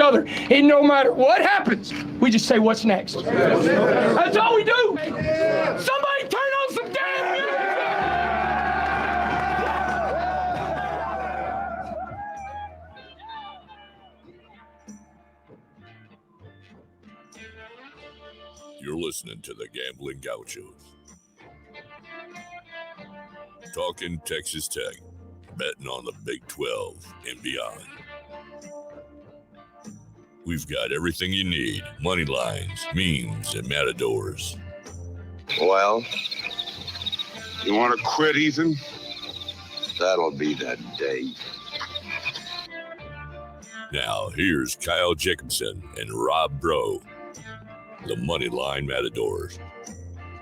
other. And no matter what happens, we just say, what's next? That's all we do. Somebody turn on some damn music. You're listening to the Gambling Gauchos. Talking Texas Tech, betting on the Big 12 and beyond. We've got everything you need, money lines, memes, and matadors. Well, you want to quit, Ethan? That'll be the day. Now, here's Kyle Jacobson and Rob Bro, the Moneyline Matadors,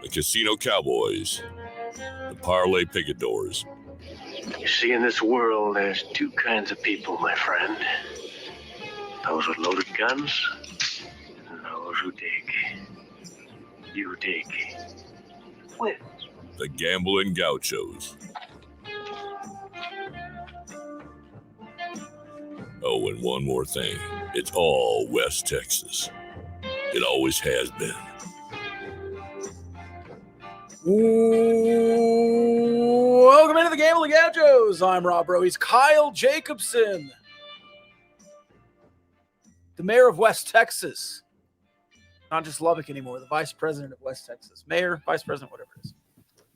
the Casino Cowboys, the Parlay Picadors. You see, in this world, there's two kinds of people, my friend. Those with loaded guns and those who dig. You dig. With The Gambling Gauchos. Oh, and one more thing. It's all West Texas. It always has been. Welcome into the Gambling Gauchos. I'm Rob Bro. He's Kyle Jacobson, the mayor of West Texas. Not just Lubbock anymore, the vice president of West Texas. Mayor, vice president, whatever it is.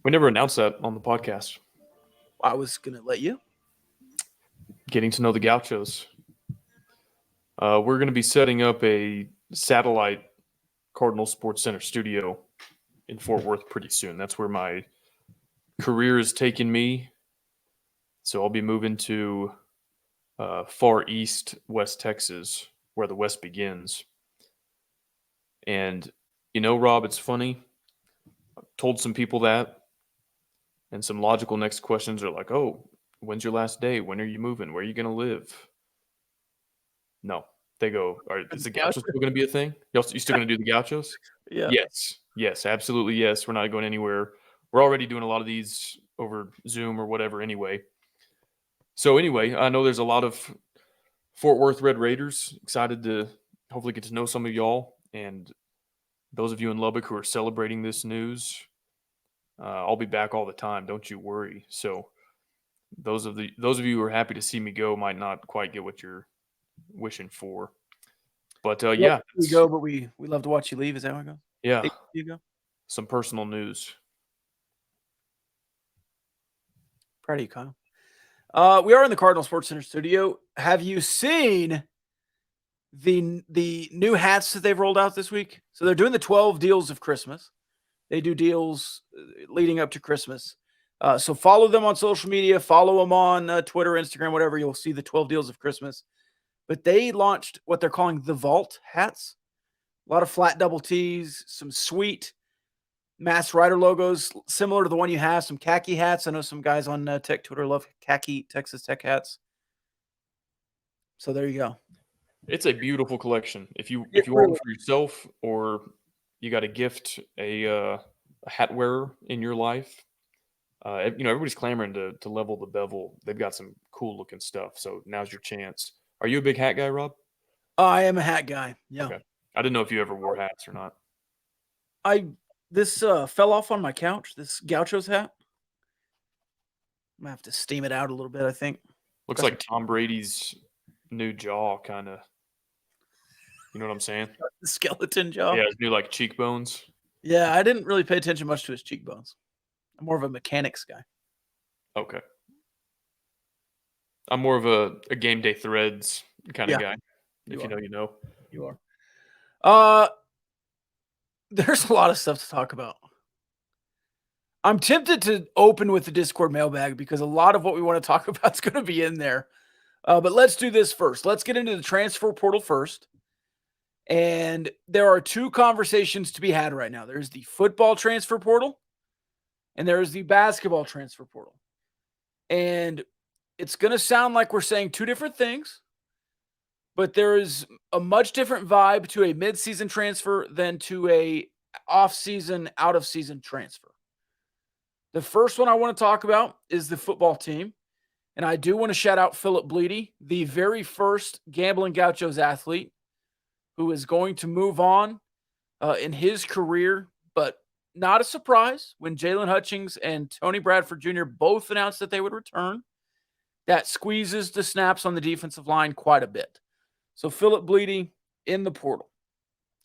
We never announced that on the podcast. I was going to let you. Getting to know the Gauchos. We're going to be setting up a satellite Cardinal Sports Center studio in Fort Worth pretty soon. That's where my career has taken me. So I'll be moving to far east West Texas, where the West begins. And, you know, Rob, it's funny. I told some people that, and some logical next questions are like, oh, when's your last day? When are you moving? Where are you going to live? No. They go, is the Gauchos still going to be a thing? You still going to do the Gauchos? Yeah. Yes, absolutely yes. We're not going anywhere. We're already doing a lot of these over Zoom or whatever anyway. So anyway, I know there's a lot of Fort Worth Red Raiders. Excited to hopefully get to know some of y'all. And those of you in Lubbock who are celebrating this news, I'll be back all the time. Don't you worry. So those of you who are happy to see me go might not quite get what you're wishing for. But yeah. We go, but we love to watch you leave. Is that how it goes? Yeah. You go. Some personal news. Proud of you, Kyle. We are in the Cardinal Sports Center studio. Have you seen the new hats that they've rolled out this week? So they're doing the 12 deals of Christmas. They do deals leading up to Christmas. So follow them on social media. Follow them on Twitter, Instagram, whatever. You'll see the 12 deals of Christmas. But they launched what they're calling the Vault hats. A lot of flat double T's, some sweet Mass Rider logos, similar to the one you have, some khaki hats. I know some guys on Tech Twitter love khaki Texas Tech hats. So there you go. It's a beautiful collection. If you want it for yourself, or you got a gift a hat wearer in your life, everybody's clamoring to level the bevel. They've got some cool looking stuff. So now's your chance. Are you a big hat guy, Rob? I am a hat guy. Yeah. Okay. I didn't know if you ever wore hats or not. This fell off on my couch. This Gauchos hat. I'm gonna have to steam it out a little bit, I think. Looks like Tom Brady's new jaw, kind of. You know what I'm saying? The skeleton jaw. Yeah, his new cheekbones. Yeah, I didn't really pay attention much to his cheekbones. I'm more of a mechanics guy. Okay. I'm more of a game day threads kind of guy. If you know, you know. You are. There's a lot of stuff to talk about. I'm tempted to open with the Discord mailbag because a lot of what we want to talk about is going to be in there. But let's do this first. Let's get into the transfer portal first. And there are two conversations to be had right now. There's the football transfer portal and there's the basketball transfer portal. And it's going to sound like we're saying two different things, but there is a much different vibe to a midseason transfer than to a off-season, out-of-season transfer. The first one I want to talk about is the football team. And I do want to shout out Philip Bleedy, the very first Gambling Gauchos athlete who is going to move on in his career, but not a surprise when Jalen Hutchings and Tony Bradford Jr. both announced that they would return. That squeezes the snaps on the defensive line quite a bit. So Philip Bleedy in the portal.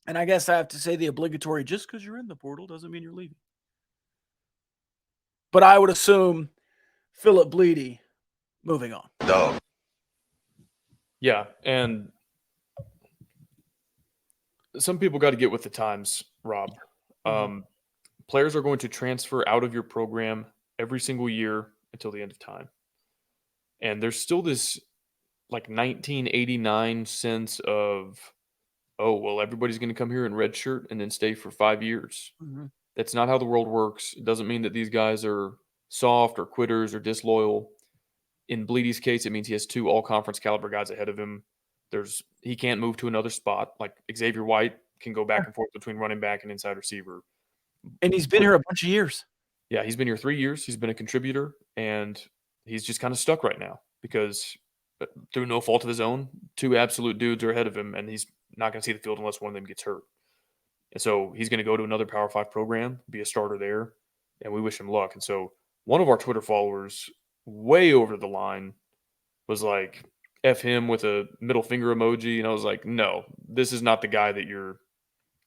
And I guess I have to say the obligatory, just because you're in the portal doesn't mean you're leaving. But I would assume Philip Bleedy moving on. Dog. Yeah, and some people got to get with the times, Rob. Players are going to transfer out of your program every single year until the end of time. And there's still this like 1989 sense of, oh, well, everybody's going to come here in red shirt and then stay for 5 years. That's not how the world works. It doesn't mean that these guys are soft or quitters or disloyal. In Bleedy's case, it means he has 2 all-conference caliber guys ahead of him. He can't move to another spot. Like Xavier White can go back and forth between running back and inside receiver. And he's been here a bunch of years. Yeah, he's been here 3 years. He's been a contributor, and he's just kind of stuck right now because through no fault of his own, 2 absolute dudes are ahead of him, and he's not going to see the field unless one of them gets hurt. And so he's going to go to another Power 5 program, be a starter there, and we wish him luck. And so one of our Twitter followers way over the line was like, F him with a middle finger emoji. And I was like, no, this is not the guy that you're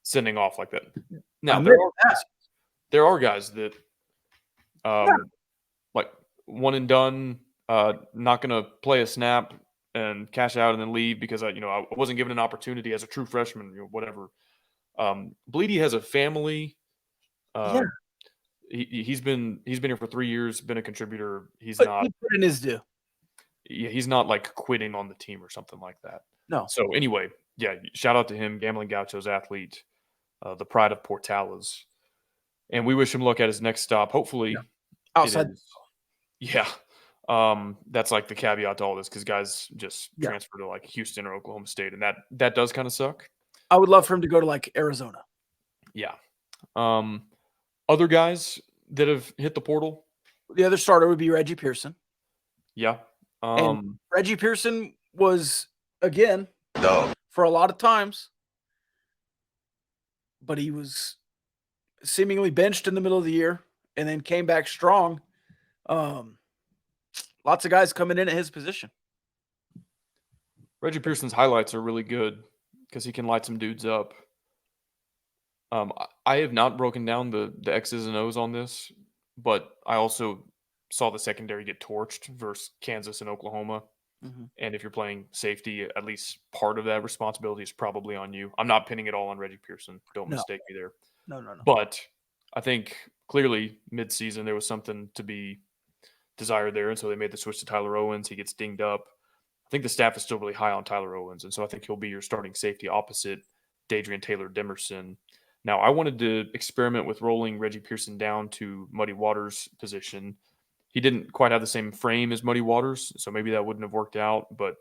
sending off like that. Now, there are guys that like one and done, not going to play a snap and cash out and then leave because I wasn't given an opportunity as a true freshman, whatever. Bleedy has a family. He's been here for 3 years, been a contributor. He's not put in his due. Yeah, he's not like quitting on the team or something like that. No. So anyway, yeah, shout out to him, Gambling Gauchos athlete, the pride of Portales. And we wish him luck at his next stop. Hopefully outside. That's like the caveat to all this because guys just transfer to like Houston or Oklahoma State, and that does kind of suck. I would love for him to go to like Arizona. Yeah. Other guys that have hit the portal. The other starter would be Reggie Pearson. Yeah. And Reggie Pearson was, again, Dog. for a lot of times, but he was seemingly benched in the middle of the year and then came back strong. Lots of guys coming in at his position. Reggie Pearson's highlights are really good because he can light some dudes up. I have not broken down the X's and O's on this, but I also saw the secondary get torched versus Kansas and Oklahoma. And if you're playing safety, at least part of that responsibility is probably on you. I'm not pinning it all on Reggie Pearson. Don't mistake me there. No. But I think clearly mid-season there was something to be desired there, and so they made the switch to Tyler Owens. He gets dinged up. I think the staff is still really high on Tyler Owens, and so I think he'll be your starting safety opposite Dadrian Taylor-Demerson. Now, I wanted to experiment with rolling Reggie Pearson down to Muddy Waters' position. He didn't quite have the same frame as Muddy Waters, so maybe that wouldn't have worked out. But,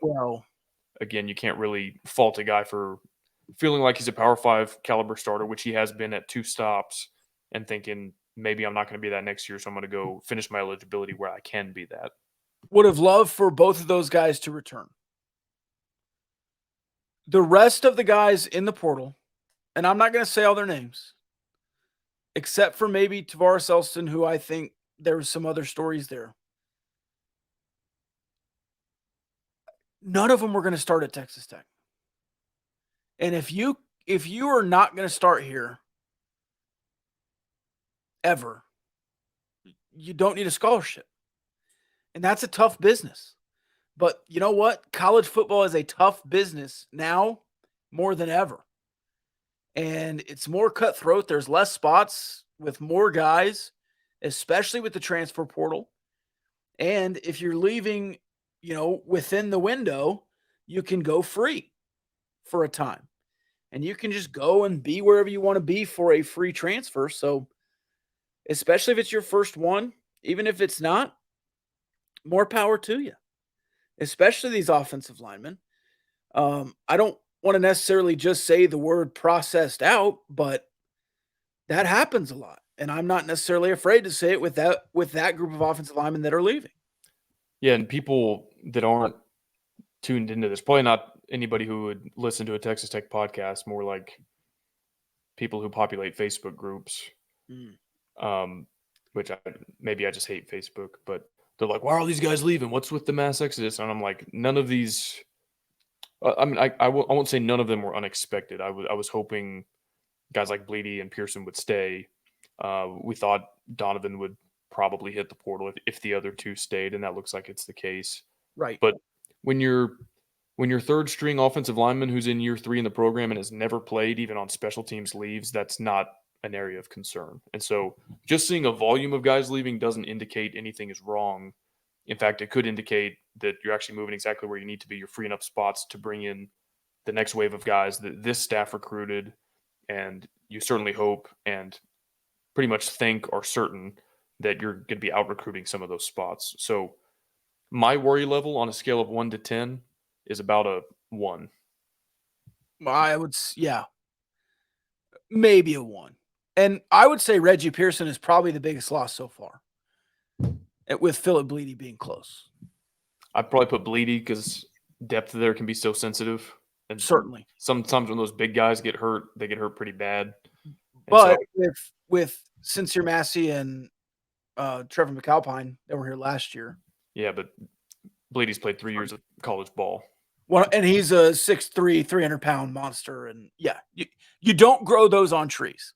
again, you can't really fault a guy for feeling like he's a Power 5 caliber starter, which he has been at 2 stops, and thinking maybe I'm not going to be that next year, so I'm going to go finish my eligibility where I can be that. Would have loved for both of those guys to return. The rest of the guys in the portal, and I'm not going to say all their names, except for maybe Tavares Elston, who I think there were some other stories there. None of them were going to start at Texas Tech. And if you are not going to start here ever, you don't need a scholarship. And that's a tough business. But you know what? College football is a tough business now more than ever. And it's more cutthroat. There's less spots with more guys, especially with the transfer portal. And if you're leaving, within the window, you can go free for a time. And you can just go and be wherever you want to be for a free transfer. So especially if it's your first one, even if it's not, more power to you, especially these offensive linemen. I don't want to necessarily just say the word processed out, but that happens a lot. And I'm not necessarily afraid to say it with that group of offensive linemen that are leaving. Yeah, and people that aren't tuned into this, probably not anybody who would listen to a Texas Tech podcast, more like people who populate Facebook groups. Which maybe I just hate Facebook, but they're like, why are all these guys leaving? What's with the mass exodus? And I'm like, none of these. I mean, I won't say none of them were unexpected. I was hoping guys like Bleedy and Pearson would stay. We thought Donovan would probably hit the portal if the other two stayed, and that looks like it's the case. Right. But when your third string offensive lineman who's in year 3 in the program and has never played even on special teams leaves, that's not an area of concern. And so just seeing a volume of guys leaving doesn't indicate anything is wrong. In fact, it could indicate that you're actually moving exactly where you need to be. You're freeing up spots to bring in the next wave of guys that this staff recruited, and you certainly hope and pretty much think are certain that you're going to be out recruiting some of those spots. So my worry level on a scale of 1 to 10 is about a 1. I would, maybe a 1. And I would say Reggie Pearson is probably the biggest loss so far, with Philip Bleedy being close. I'd probably put Bleedy because depth there can be so sensitive. And certainly, sometimes when those big guys get hurt, they get hurt pretty bad. And but with Sincere Massey and Trevor McAlpine that were here last year. Yeah, but Bleedy's played 3 years of college ball. Well, and he's a 6'3", 300-pound monster. And you don't grow those on trees.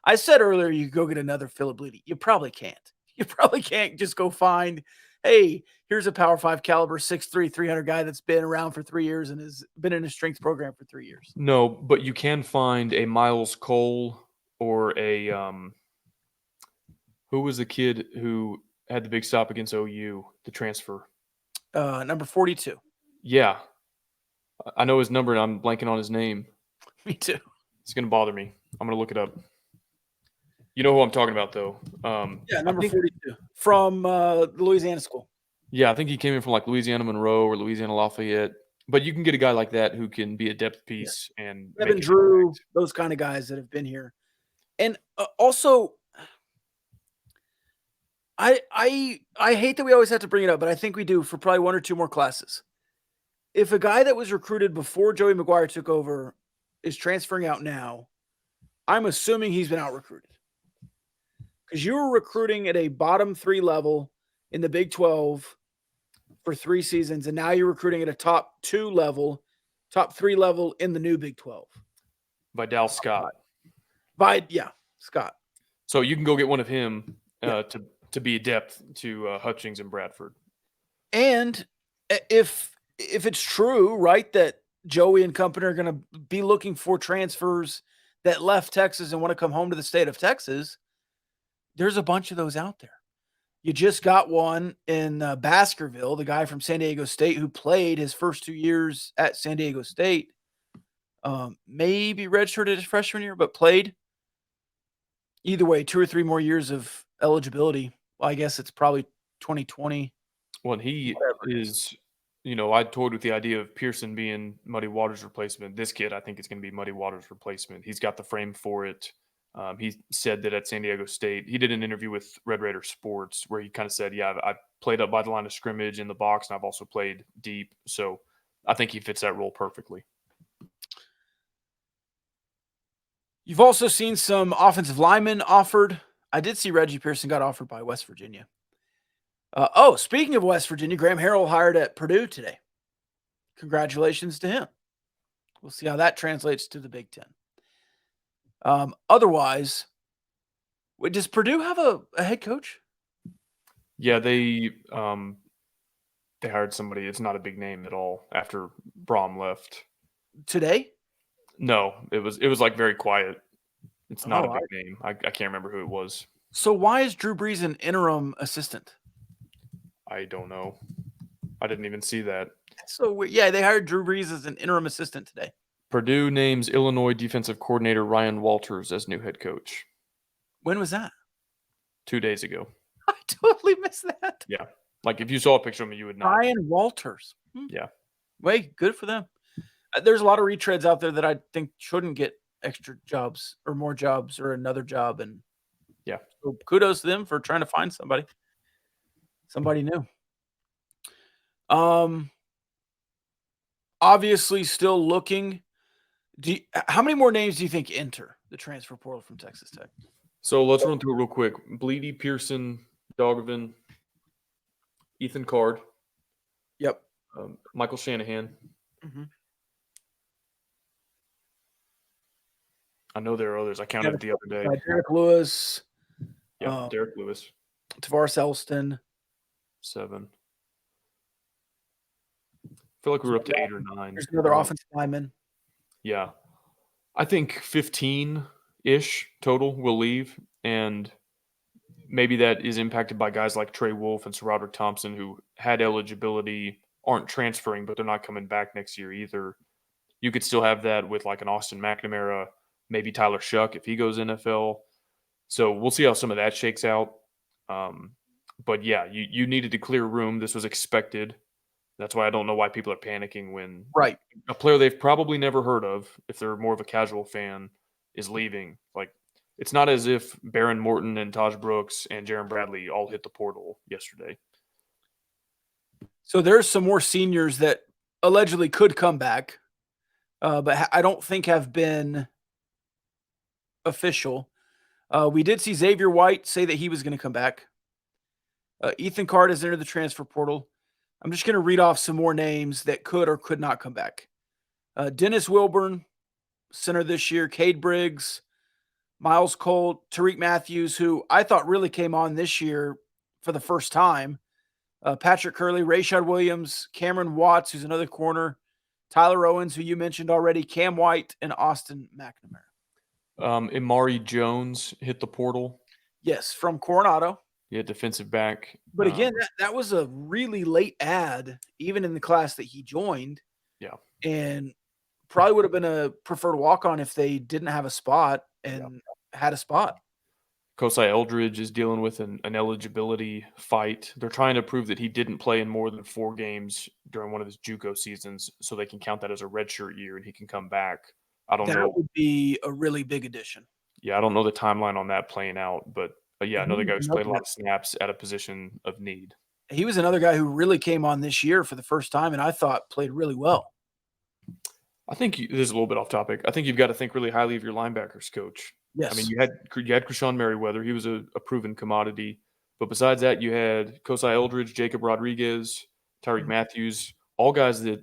I said earlier you go get another Philip Bleedy. You probably can't. You probably can't just go find, hey, here's a Power 5 caliber 6'3", 300 guy that's been around for 3 years and has been in a strength program for 3 years. No, but you can find a Miles Cole or a who was the kid who had the big stop against OU, the transfer? Number 42. Yeah. I know his number and I'm blanking on his name. Me too. It's going to bother me. I'm going to look it up. You know who I'm talking about, though. Number 42 from Louisiana school. Yeah, I think he came in from like Louisiana Monroe or Louisiana Lafayette. But you can get a guy like that who can be a depth piece and Evan Drew, those kind of guys that have been here. And also, I hate that we always have to bring it up, but I think we do for probably 1 or 2 more classes. If a guy that was recruited before Joey McGuire took over is transferring out now, I'm assuming he's been out recruited. Because you were recruiting at a bottom 3 level in the Big 12 for 3 seasons, and now you're recruiting at a top 2 level, top 3 level in the new Big 12. Vidal Scott. Scott. So you can go get one of him to be a depth to Hutchings and Bradford. And if it's true, right, that Joey and company are going to be looking for transfers that left Texas and want to come home to the state of Texas, there's a bunch of those out there. You just got one in Baskerville, the guy from San Diego State who played his first 2 years at San Diego State. Maybe redshirted his freshman year, but played. Either way, 2 or 3 more years of eligibility. Well, I guess it's probably 2020. Well, he is, I toyed with the idea of Pearson being Muddy Waters' replacement. This kid, I think, is going to be Muddy Waters' replacement. He's got the frame for it. He said that at San Diego State, he did an interview with Red Raider Sports where he kind of said, I played up by the line of scrimmage in the box, and I've also played deep. So I think he fits that role perfectly. You've also seen some offensive linemen offered. I did see Reggie Pearson got offered by West Virginia. Speaking of West Virginia, Graham Harrell hired at Purdue today. Congratulations to him. We'll see how that translates to the Big Ten. Otherwise, does Purdue have a head coach? Yeah, they hired somebody. It's not a big name at all after Braum left. Today? No, it was like very quiet. It's not a big name. I can't remember who it was. So why is Drew Brees an interim assistant? I don't know. I didn't even see that. So they hired Drew Brees as an interim assistant today. Purdue names Illinois defensive coordinator Ryan Walters as new head coach. When was that? 2 days ago. I totally missed that. Yeah. Like if you saw a picture of him, you would know. Ryan Walters. Yeah. Wait, good for them. There's a lot of retreads out there that I think shouldn't get extra jobs or more jobs or another job. And so kudos to them for trying to find somebody new. obviously still looking. How many more names do you think enter the transfer portal from Texas Tech? So let's run through it real quick. Bleedy, Pearson, Dogovan, Ethan Card, Yep. Michael Shanahan. Mm-hmm. I know there are others. I counted the other day. Derek Lewis. Yeah, Derek Lewis. Tavares Elston. 7. I feel like we were up to 8 or 9. There's another offensive lineman. Yeah. I think 15-ish total will leave, and maybe that is impacted by guys like Trey Wolf and Sir Roderick Thompson who had eligibility, aren't transferring, but they're not coming back next year either. You could still have that with like an Austin McNamara, maybe Tyler Shuck if he goes NFL. So we'll see how some of that shakes out. But yeah, you needed to clear room. This was expected. That's why I don't know why people are panicking when a player they've probably never heard of, if they're more of a casual fan, is leaving. Like, it's not as if Baron Morton and Taj Brooks and Jaron Bradley all hit the portal yesterday. So there's some more seniors that allegedly could come back, but I don't think have been official. We did see Xavier White say that he was going to come back. Ethan Card has entered the transfer portal. I'm just going to read off some more names that could or could not come back. Dennis Wilburn, center this year. Cade Briggs, Miles Cole, Tariq Matthews, who I thought really came on this year for the first time. Patrick Curley, Rashad Williams, Cameron Watts, who's another corner. Tyler Owens, who you mentioned already. Cam White, and Austin McNamara. Imari Jones hit the portal. Yes, from Coronado. Yeah, defensive back. But again, that was a really late ad, even in the class that he joined. Yeah. And probably would have been a preferred walk-on if they didn't have a spot and had a spot. Kosai Eldridge is dealing with an eligibility fight. They're trying to prove that he didn't play in more than 4 games during one of his JUCO seasons so they can count that as a redshirt year and he can come back. I don't know. That would be a really big addition. Yeah, I don't know the timeline on that playing out, but yeah, another guy who's played a lot of snaps at a position of need. He was another guy who really came on this year for the first time and I thought played really well. I think this is a little bit off topic. I think you've got to think really highly of your linebackers coach. Yes. I mean, you had Krishawn Merriweather. He was a proven commodity. But besides that, you had Kosai Eldridge, Jacob Rodriguez, Tyreek Matthews, all guys that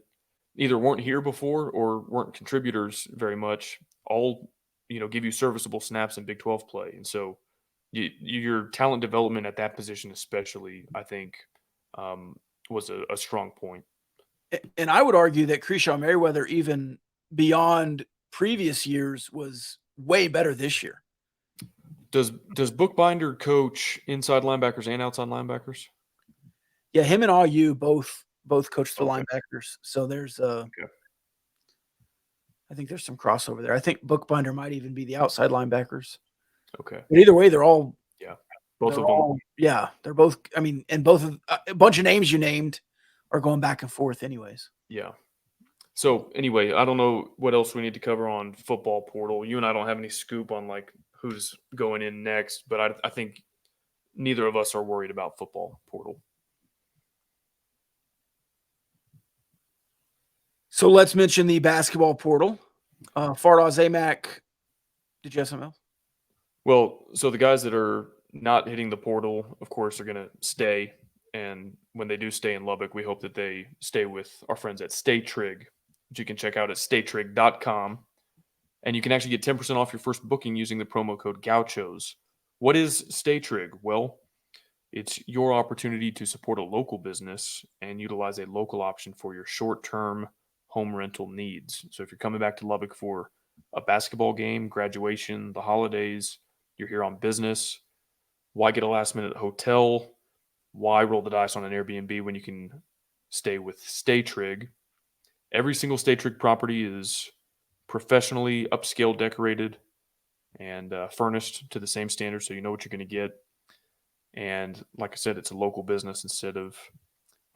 either weren't here before or weren't contributors very much, all, give you serviceable snaps in Big 12 play. And so your talent development at that position especially, I think, was a strong point. And I would argue that Krishawn Merriweather, even beyond previous years, was way better this year. Does Bookbinder coach inside linebackers and outside linebackers? Yeah, him and IU both coach the linebackers. So there's I think there's some crossover there. I think Bookbinder might even be the outside linebackers. Okay. But either way, they're all both of them. Yeah, they're both. I mean, and both of a bunch of names you named are going back and forth, anyways. Yeah. So anyway, I don't know what else we need to cover on football portal. You and I don't have any scoop on like who's going in next, but I think neither of us are worried about football portal. So let's mention the basketball portal. Fardaws Amac, did you have something else? Well, so the guys that are not hitting the portal, of course, are going to stay. And when they do stay in Lubbock, we hope that they stay with our friends at Stay Trig, which you can check out at staytrig.com. And you can actually get 10% off your first booking using the promo code Gauchos. What is Stay Trig? Well, it's your opportunity to support a local business and utilize a local option for your short-term home rental needs. So if you're coming back to Lubbock for a basketball game, graduation, the holidays, you're here on business, why get a last-minute hotel? Why roll the dice on an Airbnb when you can stay with Stay Trig? Every single Stay Trig property is professionally upscale decorated and furnished to the same standard, so you know what you're going to get. And like I said, it's a local business instead of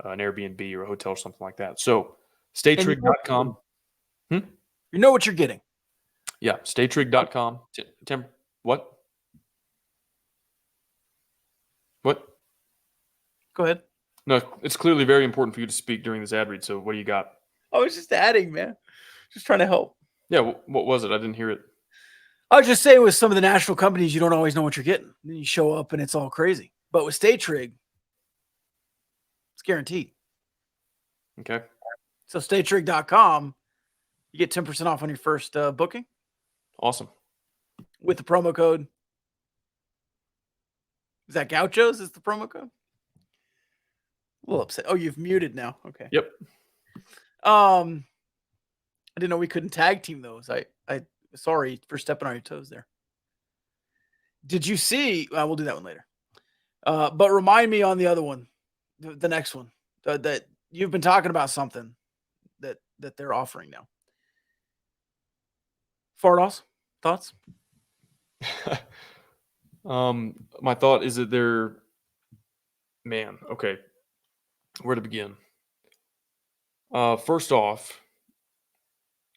an Airbnb or a hotel or something like that. So staytrig.com. You know what you're getting. Yeah, staytrig.com. What? What? Go ahead. No, it's clearly very important for you to speak during this ad read. So what do you got? I was just adding, man. Just trying to help. Yeah, what was it? I didn't hear it. I was just saying with some of the national companies, you don't always know what you're getting. Then you show up and it's all crazy. But with State Trig, it's guaranteed. Okay. So StateTrig.com, you get 10% off on your first booking Awesome. with the promo code. Is that Gauchos? Is the promo code? A little upset. Oh, you've muted now. Okay. Yep. I didn't know we couldn't tag team those. I sorry for stepping on your toes there. Did you see? We'll do that one later. But remind me on the other one, the next one, that you've been talking about something that they're offering now. Fardos, thoughts? My thought is that okay. Where to begin? First off,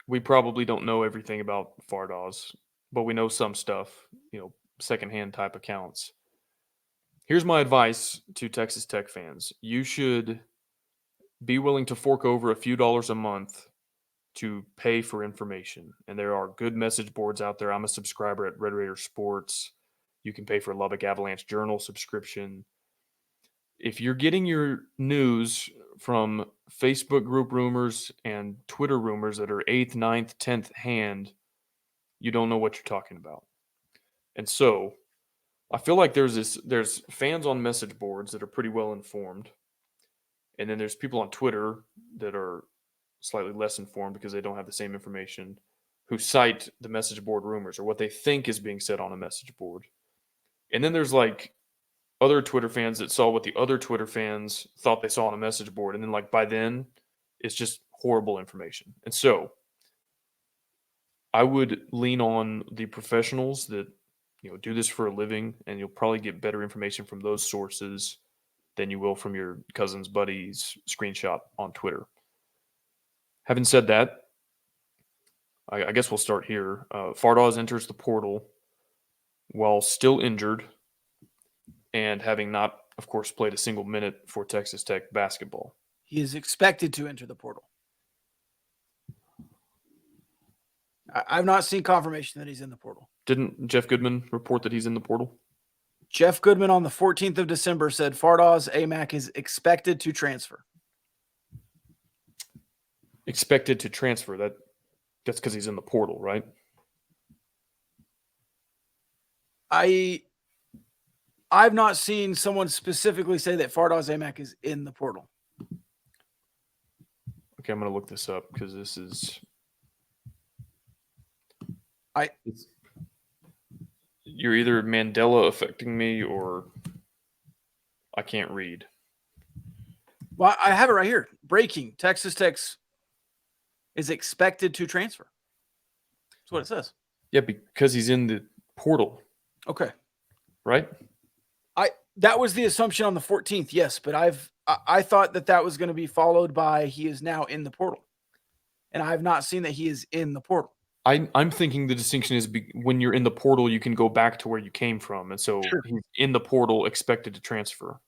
we probably don't know everything about Fardaws, but we know some stuff, secondhand type accounts. Here's my advice to Texas Tech fans. You should be willing to fork over a few dollars a month to pay for information. And there are good message boards out there. I'm a subscriber at Red Raider Sports. You can pay for Lubbock Avalanche Journal subscription. If you're getting your news from Facebook group rumors and Twitter rumors that are 8th, 9th, 10th hand, you don't know what you're talking about. And so I feel like there's fans on message boards that are pretty well informed. And then there's people on Twitter that are slightly less informed because they don't have the same information, who cite the message board rumors or what they think is being said on a message board. And then there's like other Twitter fans that saw what the other Twitter fans thought they saw on a message board. And then like by then it's just horrible information. And so I would lean on the professionals that, do this for a living, and you'll probably get better information from those sources than you will from your cousin's buddy's screenshot on Twitter. Having said that, I guess we'll start here. Fardaws enters the portal while still injured and having not, of course, played a single minute for Texas Tech basketball. He is expected to enter the portal. I've not seen confirmation that he's in the portal. Didn't Jeff Goodman report that he's in the portal? Jeff Goodman on the 14th of December said Fardaws Aimaq is expected to transfer. Expected to transfer. That's because he's in the portal, right? I've not seen someone specifically say that Fardaws Aimaq is in the portal. Okay, I'm going to look this up because this is... You're either Mandela affecting me or I can't read. Well, I have it right here. Breaking. Texas Tech is expected to transfer. That's what it says. Yeah, because he's in the portal. Okay. Right? That was the assumption on the 14th, yes, but I thought that was going to be followed by he is now in the portal. And I have not seen that he is in the portal. I'm thinking the distinction is when you're in the portal, you can go back to where you came from. And so Sure. He's in the portal expected to transfer.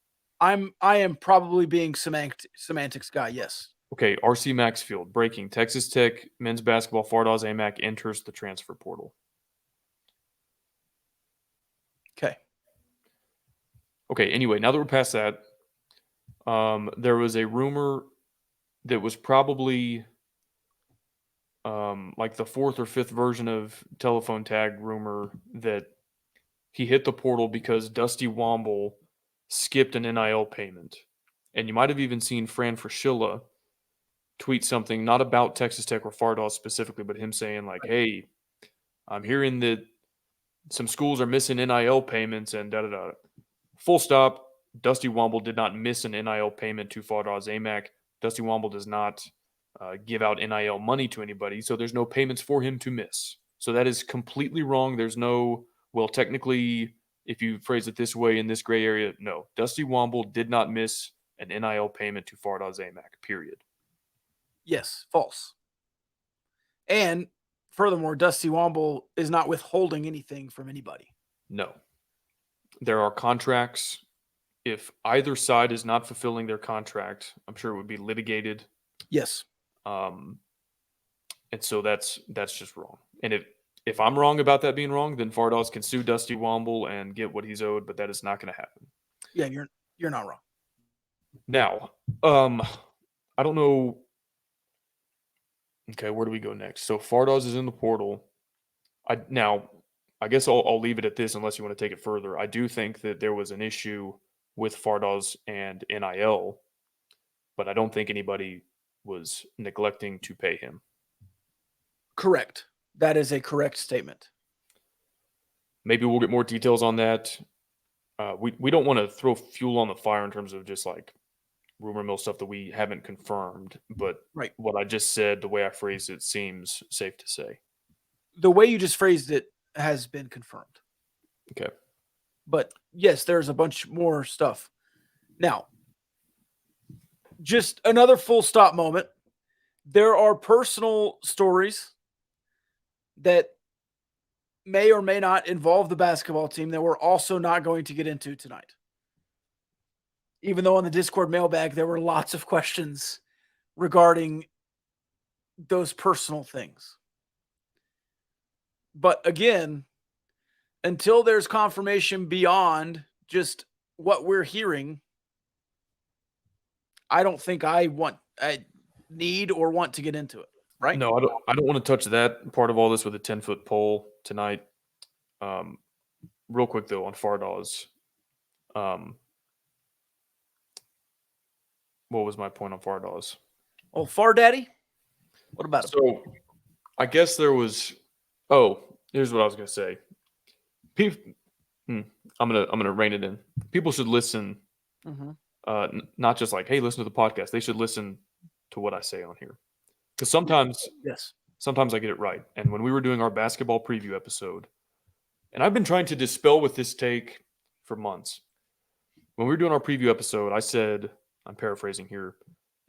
I am probably being semantics guy, yes. Okay, RC Maxfield, breaking. Texas Tech men's basketball Fardaws Aimaq enters the transfer portal. Okay, anyway, now that we're past that, there was a rumor that was probably like the fourth or fifth version of telephone tag rumor that he hit the portal because Dusty Womble skipped an NIL payment. And you might have even seen Fran Fraschilla tweet something, not about Texas Tech or Fardaws specifically, but him saying like, hey, I'm hearing that some schools are missing NIL payments and da-da-da. Full stop. Dusty Womble did not miss an NIL payment to Fardaws Aimaq. Dusty Womble does not give out NIL money to anybody, so there's no payments for him to miss. So that is completely wrong. There's no, well, technically, if you phrase it this way in this gray area, no. Dusty Womble did not miss an NIL payment to Fardaws Aimaq, period. Yes, false. And furthermore, Dusty Womble is not withholding anything from anybody. No. There are contracts. If either side is not fulfilling their contract, I'm sure it would be litigated. Yes. And so that's just wrong. And if I'm wrong about that being wrong, then Fardaws can sue Dusty Womble and get what he's owed, but that is not going to happen. Yeah, you're not wrong. Now, I don't know. Okay, where do we go next? So Fardaws is in the portal. I guess I'll leave it at this unless you want to take it further. I do think that there was an issue with Fardaws and NIL, but I don't think anybody was neglecting to pay him. Correct. That is a correct statement. Maybe we'll get more details on that. We don't want to throw fuel on the fire in terms of just like rumor mill stuff that we haven't confirmed, but Right. what I just said, the way I phrased it, seems safe to say. The way you just phrased it has been confirmed. Okay. But yes, there's a bunch more stuff. Now, just another full stop moment. There are personal stories that may or may not involve the basketball team that we're also not going to get into tonight. Even though on the Discord mailbag, there were lots of questions regarding those personal things. But again, until there's confirmation beyond just what we're hearing, I don't think I need or want to get into it. Right? No, I don't want to touch that part of all this with a 10-foot pole tonight. Real quick though, on Fardaws. What was my point on Fardaws? Oh, Far Daddy? What about him? So I guess there was. Oh, here's what I was gonna say. I'm gonna rein it in. People should listen. Mm-hmm. Not just like, hey, listen to the podcast. They should listen to what I say on here, because sometimes I get it right. And when we were doing our basketball preview episode, and I've been trying to dispel with this take for months. When we were doing our preview episode, I said, I'm paraphrasing here,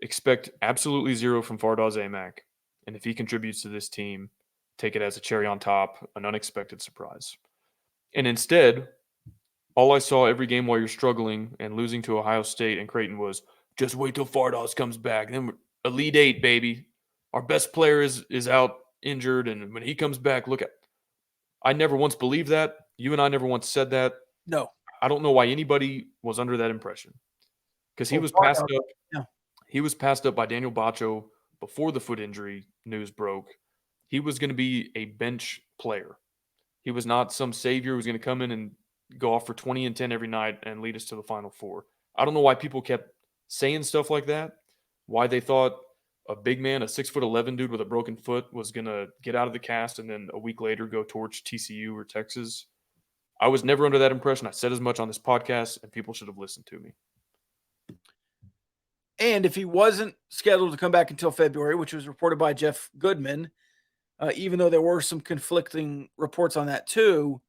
expect absolutely zero from Fardaws Aimaq. And if he contributes to this team, take it as a cherry on top, an unexpected surprise. And instead, all I saw every game while you're struggling and losing to Ohio State and Creighton was, just wait till Fardaws comes back. Then we're Elite Eight, baby. Our best player is out injured, and when he comes back, look at. I never once believed that. You and I never once said that. No. I don't know why anybody was under that impression, because he was passed up. Yeah. He was passed up by Daniel Bacho before the foot injury news broke. He was going to be a bench player. He was not some savior who was going to come in and go off for 20 and 10 every night and lead us to the Final Four. I don't know why people kept saying stuff like that, why they thought a big man, a 6'11" dude with a broken foot was going to get out of the cast and then a week later go torch TCU or Texas. I was never under that impression. I said as much on this podcast, and people should have listened to me. And if he wasn't scheduled to come back until February, which was reported by Jeff Goodman, even though there were some conflicting reports on that too,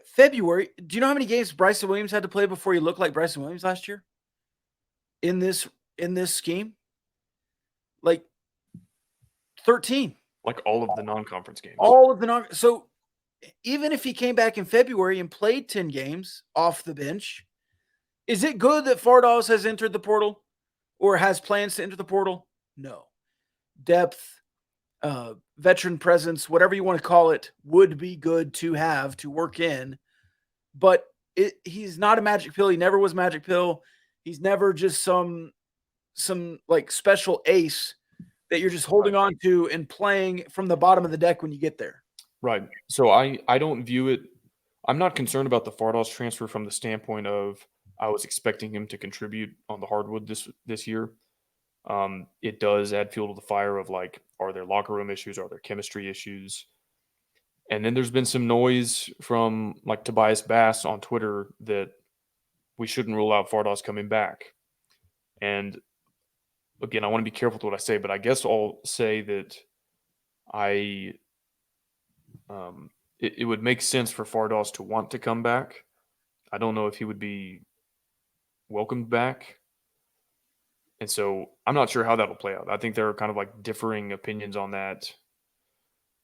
February, do you know how many games Bryson Williams had to play before he looked like Bryson Williams last year? In this scheme? Like 13. Like all of the non-conference games. So even if he came back in February and played 10 games off the bench, is it good that Fardaws has entered the portal or has plans to enter the portal? No. Depth, veteran presence, whatever you want to call it, would be good to have to work in. But he's not a magic pill. He never was a magic pill. He's never just some like special ace that you're just holding on to and playing from the bottom of the deck when you get there. Right. So I don't view it. I'm not concerned about the Fardaws transfer from the standpoint of I was expecting him to contribute on the hardwood this year. It does add fuel to the fire of like, are there locker room issues? Are there chemistry issues? And then there's been some noise from like Tobias Bass on Twitter that we shouldn't rule out Fardaws coming back. And again, I want to be careful with what I say, but I guess I'll say that it would make sense for Fardaws to want to come back. I don't know if he would be welcomed back. And so I'm not sure how that'll play out. I think there are kind of like differing opinions on that.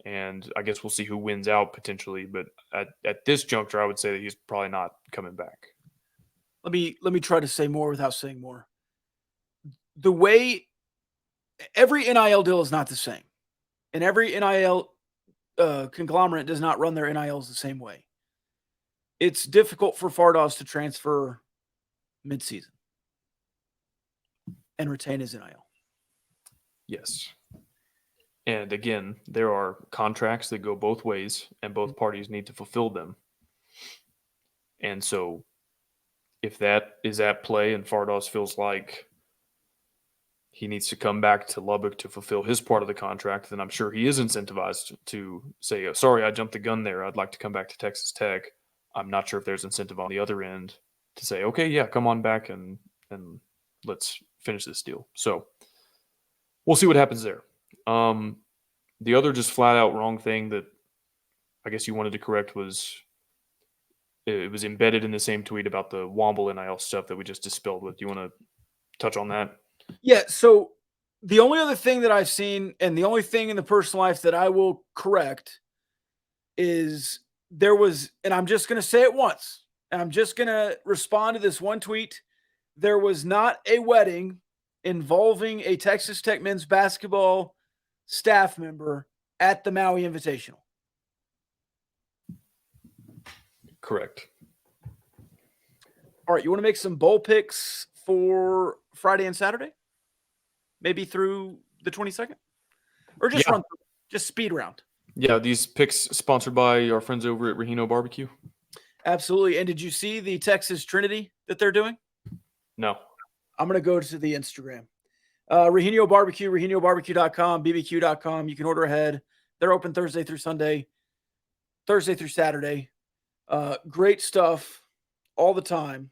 And I guess we'll see who wins out potentially. But at this juncture, I would say that he's probably not coming back. Let me try to say more without saying more. The way every NIL deal is not the same. And every NIL conglomerate does not run their NILs the same way. It's difficult for Fardaws to transfer midseason and retain his NIL. Yes. And again, there are contracts that go both ways, and both parties need to fulfill them. And so if that is at play and Fardaws feels like he needs to come back to Lubbock to fulfill his part of the contract, then I'm sure he is incentivized to say, oh, sorry, I jumped the gun there. I'd like to come back to Texas Tech. I'm not sure if there's incentive on the other end to say, okay, yeah, come on back and let's finish this deal. So we'll see what happens there. The other just flat out wrong thing that I guess you wanted to correct was it was embedded in the same tweet about the Womble NIL stuff that we just dispelled with. Do you want to touch on that? Yeah, so the only other thing that I've seen and the only thing in the personal life that I will correct is there was, and I'm just going to say it once, and I'm just going to respond to this one tweet. There was not a wedding involving a Texas Tech men's basketball staff member at the Maui Invitational. Correct. All right, you want to make some bowl picks for Friday and Saturday? Maybe through the 22nd? Or just run through, just speed round. Yeah, these picks sponsored by our friends over at Rahino Barbecue. Absolutely. And did you see the Texas Trinity that they're doing? No. I'm going to go to the Instagram. Rahino Barbecue, RahinoBarbecue.com, BBQ.com. You can order ahead. They're open Thursday through Sunday, Thursday through Saturday. Great stuff all the time.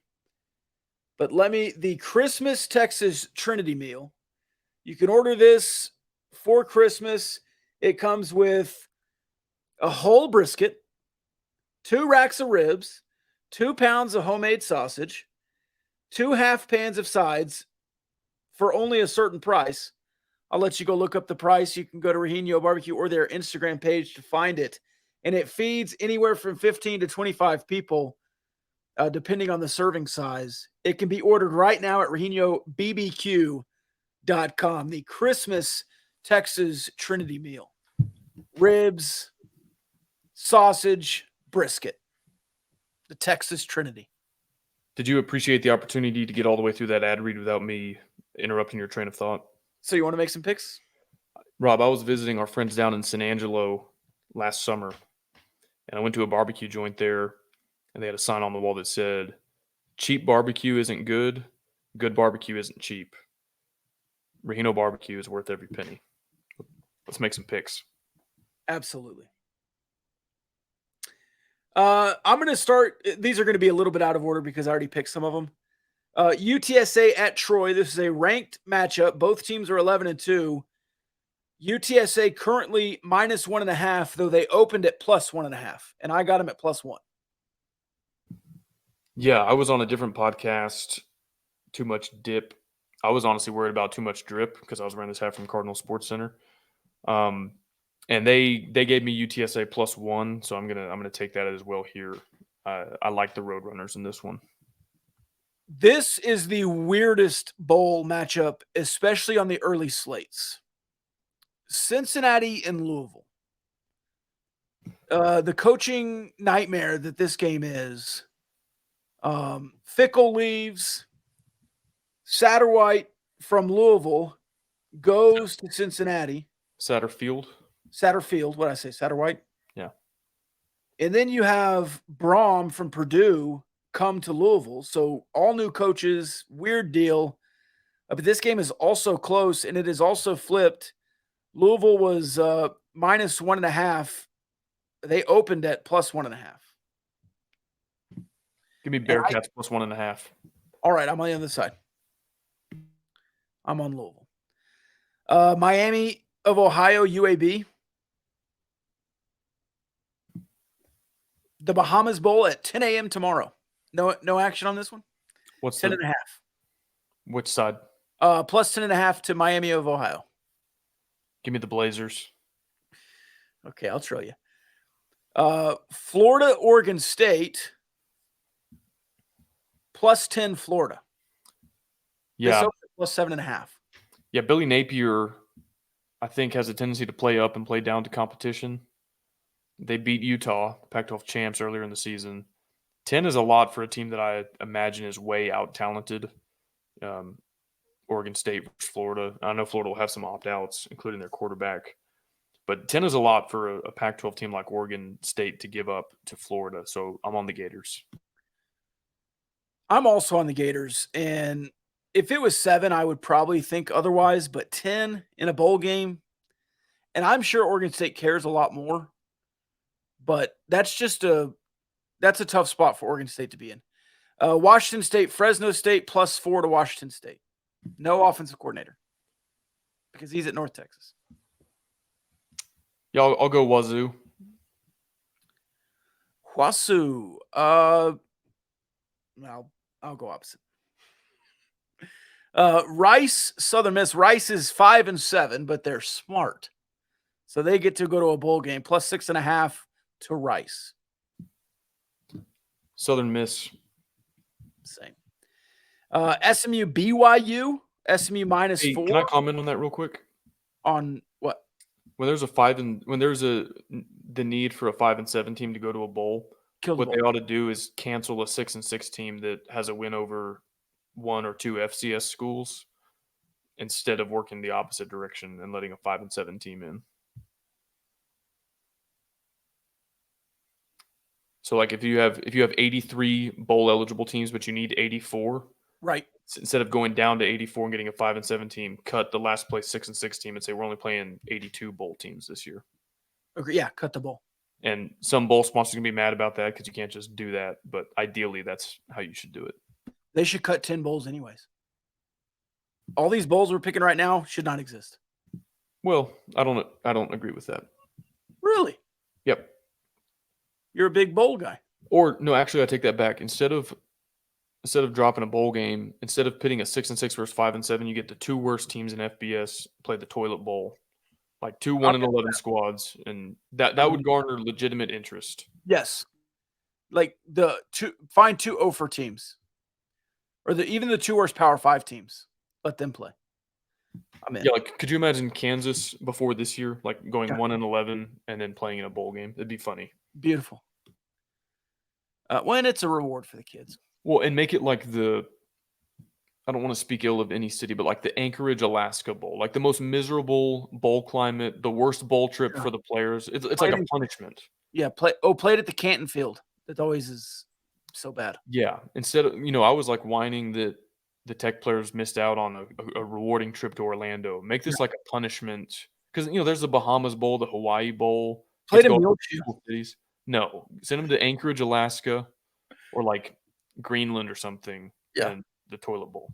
But the Christmas Texas Trinity meal, you can order this for Christmas. It comes with a whole brisket, 2 racks of ribs, 2 pounds of homemade sausage, 2 half pans of sides for only a certain price. I'll let you go look up the price. You can go to Rahino Barbecue or their Instagram page to find it. And it feeds anywhere from 15 to 25 people, depending on the serving size. It can be ordered right now at RahinoBBQ.com. The Christmas Texas Trinity meal. Ribs, sausage, brisket. The Texas Trinity. Did you appreciate the opportunity to get all the way through that ad read without me interrupting your train of thought? So you want to make some picks? Rob, I was visiting our friends down in San Angelo last summer, and I went to a barbecue joint there, and they had a sign on the wall that said, cheap barbecue isn't good, good barbecue isn't cheap. Rahino Barbecue is worth every penny. Let's make some picks. Absolutely. I'm going to start. These are going to be a little bit out of order because I already picked some of them. UTSA at Troy. This is a ranked matchup. Both teams are 11-2. UTSA currently -1.5, though they opened at +1.5, and I got them at +1. Yeah, I was on a different podcast, Too Much Dip. I was honestly worried about Too Much Drip because I was running this hat from Cardinal Sports Center. And they gave me UTSA +1, so I'm gonna take that as well here. I like the Roadrunners in this one. This is the weirdest bowl matchup, especially on the early slates. Cincinnati and Louisville. The coaching nightmare that this game is. Fickle leaves. Satterwhite from Louisville goes to Cincinnati. Satterfield. Satterfield, what did I say? Satterwhite? Yeah. And then you have Braum from Purdue come to Louisville. So all new coaches, weird deal. But this game is also close, and it is also flipped. Louisville was -1.5. They opened at +1.5. Give me Bearcats +1.5. All right, I'm on the other side. I'm on Louisville. Miami of Ohio, UAB. The Bahamas Bowl at 10 a.m. tomorrow. No action on this one? What's 10.5. Which side? +10.5 to Miami of Ohio. Give me the Blazers. Okay, I'll show you. Florida, Oregon State. +10 Florida. Yeah. +7.5. Yeah, Billy Napier I think has a tendency to play up and play down to competition. They beat Utah, Pac-12 champs, earlier in the season. 10 is a lot for a team that I imagine is way out-talented. Oregon State versus Florida. I know Florida will have some opt-outs, including their quarterback. But 10 is a lot for a Pac-12 team like Oregon State to give up to Florida. So I'm on the Gators. I'm also on the Gators. And if it was 7, I would probably think otherwise. But 10 in a bowl game, and I'm sure Oregon State cares a lot more. But that's a tough spot for Oregon State to be in. Washington State, Fresno State +4 to Washington State. No offensive coordinator because he's at North Texas. Yeah, I'll go Wazoo. Wasu. I'll go opposite. Rice, Southern Miss. Rice is 5-7, but they're smart. So they get to go to a bowl game +6.5 to Rice. Southern Miss. Same. SMU, BYU. SMU -4. Can I comment on that real quick? On what? When there's the need for a 5-7 team to go to a bowl, Kill the what bowl. they ought to do is cancel a 6-6 team that has a win over 1 or 2 FCS schools instead of working the opposite direction and letting a 5-7 team in. So like if you have 83 bowl eligible teams, but you need 84, Right. instead of going down to 84 and getting a 5-7 team, cut the last place 6-6 team and say we're only playing 82 bowl teams this year. Okay, yeah, cut the bowl. And some bowl sponsors are going to be mad about that because you can't just do that. But ideally, that's how you should do it. They should cut 10 bowls anyways. All these bowls we're picking right now should not exist. Well, I don't agree with that. Really? Yep. You're a big bowl guy. Or no, actually, I take that back. Instead of dropping a bowl game, instead of pitting a 6-6 versus 5-7, you get the 2 worst teams in FBS play the toilet bowl, like 2 1-11 squads, and that would garner legitimate interest. Yes, like find 2 0-for teams, or even the 2 worst Power 5 teams. Let them play. I'm in. Yeah, like could you imagine Kansas before this year, like going 1-11 and then playing in a bowl game? It'd be funny. Beautiful. When it's a reward for the kids. Well, and make it like I don't want to speak ill of any city, but like the Anchorage, Alaska Bowl, like the most miserable bowl climate, the worst bowl trip for the players. It's like a punishment. Yeah, play it at the Canton Field. That always is so bad. Yeah. Instead of, I was like whining that the Tech players missed out on a rewarding trip to Orlando. Make this like a punishment. Because, there's the Bahamas Bowl, the Hawaii Bowl. Play them cities. No. Send them to Anchorage, Alaska, or like Greenland or something. Yeah. And the toilet bowl.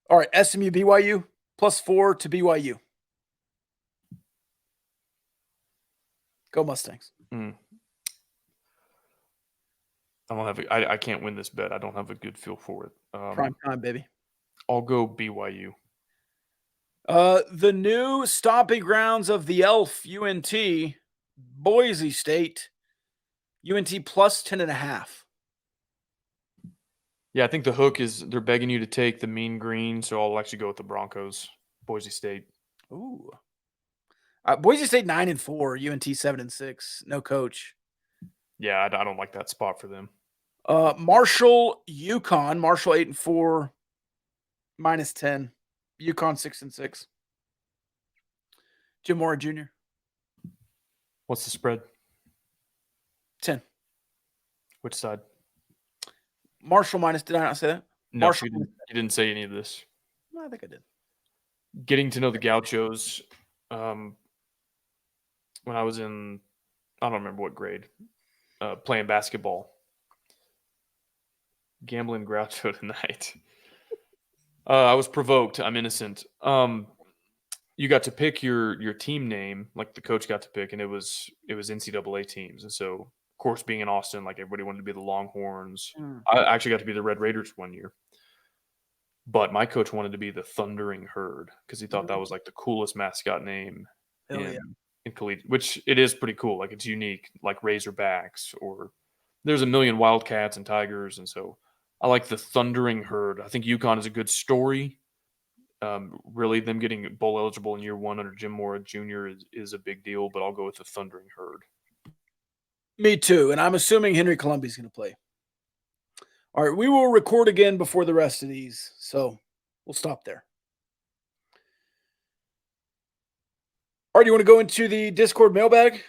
All right. SMU, BYU, +4 to BYU. Go Mustangs. I can't win this bet. I don't have a good feel for it. Prime time, baby. I'll go BYU. The new stomping grounds of the Elf, UNT, Boise State, UNT +10.5. Yeah, I think the hook is they're begging you to take the mean green, so I'll actually go with the Broncos, Boise State. Ooh. Boise State 9-4, UNT 7-6, no coach. Yeah, I don't like that spot for them. Marshall, UConn, Marshall 8-4, -10, UConn 6-6. Jim Mora Jr. What's the spread? 10. Which side? Marshall minus. Did I not say that? No, Marshall. you didn't say any of this. No, I think I did. Getting to know the Gauchos. When I was in, I don't remember what grade, playing basketball. Gambling Groucho tonight. I was provoked. I'm innocent. You got to pick your team name, like the coach got to pick, and it was NCAA teams. And so, of course, being in Austin, like everybody wanted to be the Longhorns. I actually got to be the Red Raiders one year. But my coach wanted to be the Thundering Herd because he thought that was like the coolest mascot name in collegiate, which it is pretty cool. Like it's unique, like Razorbacks, or there's a million Wildcats and Tigers. And so I like the Thundering Herd. I think UConn is a good story. Really, them getting bowl eligible in year 1 under Jim Mora Jr. is a big deal, but I'll go with the Thundering Herd. Me too. And I'm assuming Henry Columbia's going to play. All right. We will record again before the rest of these. So we'll stop there. All right. You want to go into the Discord mailbag?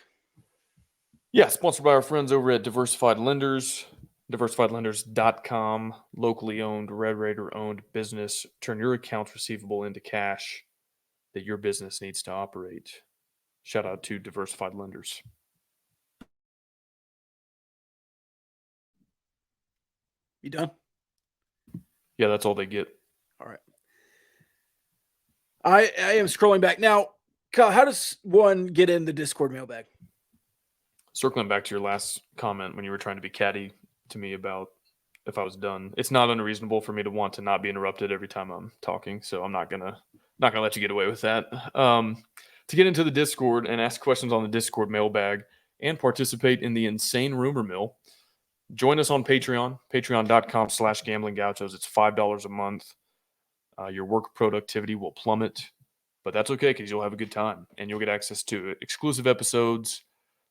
Yeah, sponsored by our friends over at Diversified Lenders, diversifiedlenders.com, locally owned, Red Raider owned business. Turn your accounts receivable into cash that your business needs to operate. Shout out to Diversified Lenders. You done? Yeah, that's all they get. All right. I am scrolling back. Now, Kyle, how does one get in the Discord mailbag? Circling back to your last comment when you were trying to be catty to me about if I was done, it's not unreasonable for me to want to not be interrupted every time I'm talking, so I'm not gonna let you get away with that. To get into the Discord and ask questions on the Discord mailbag and participate in the insane rumor mill, join us on Patreon, patreon.com/gamblinggauchos. It's $5 a month. Your work productivity will plummet, but that's okay because you'll have a good time and you'll get access to exclusive episodes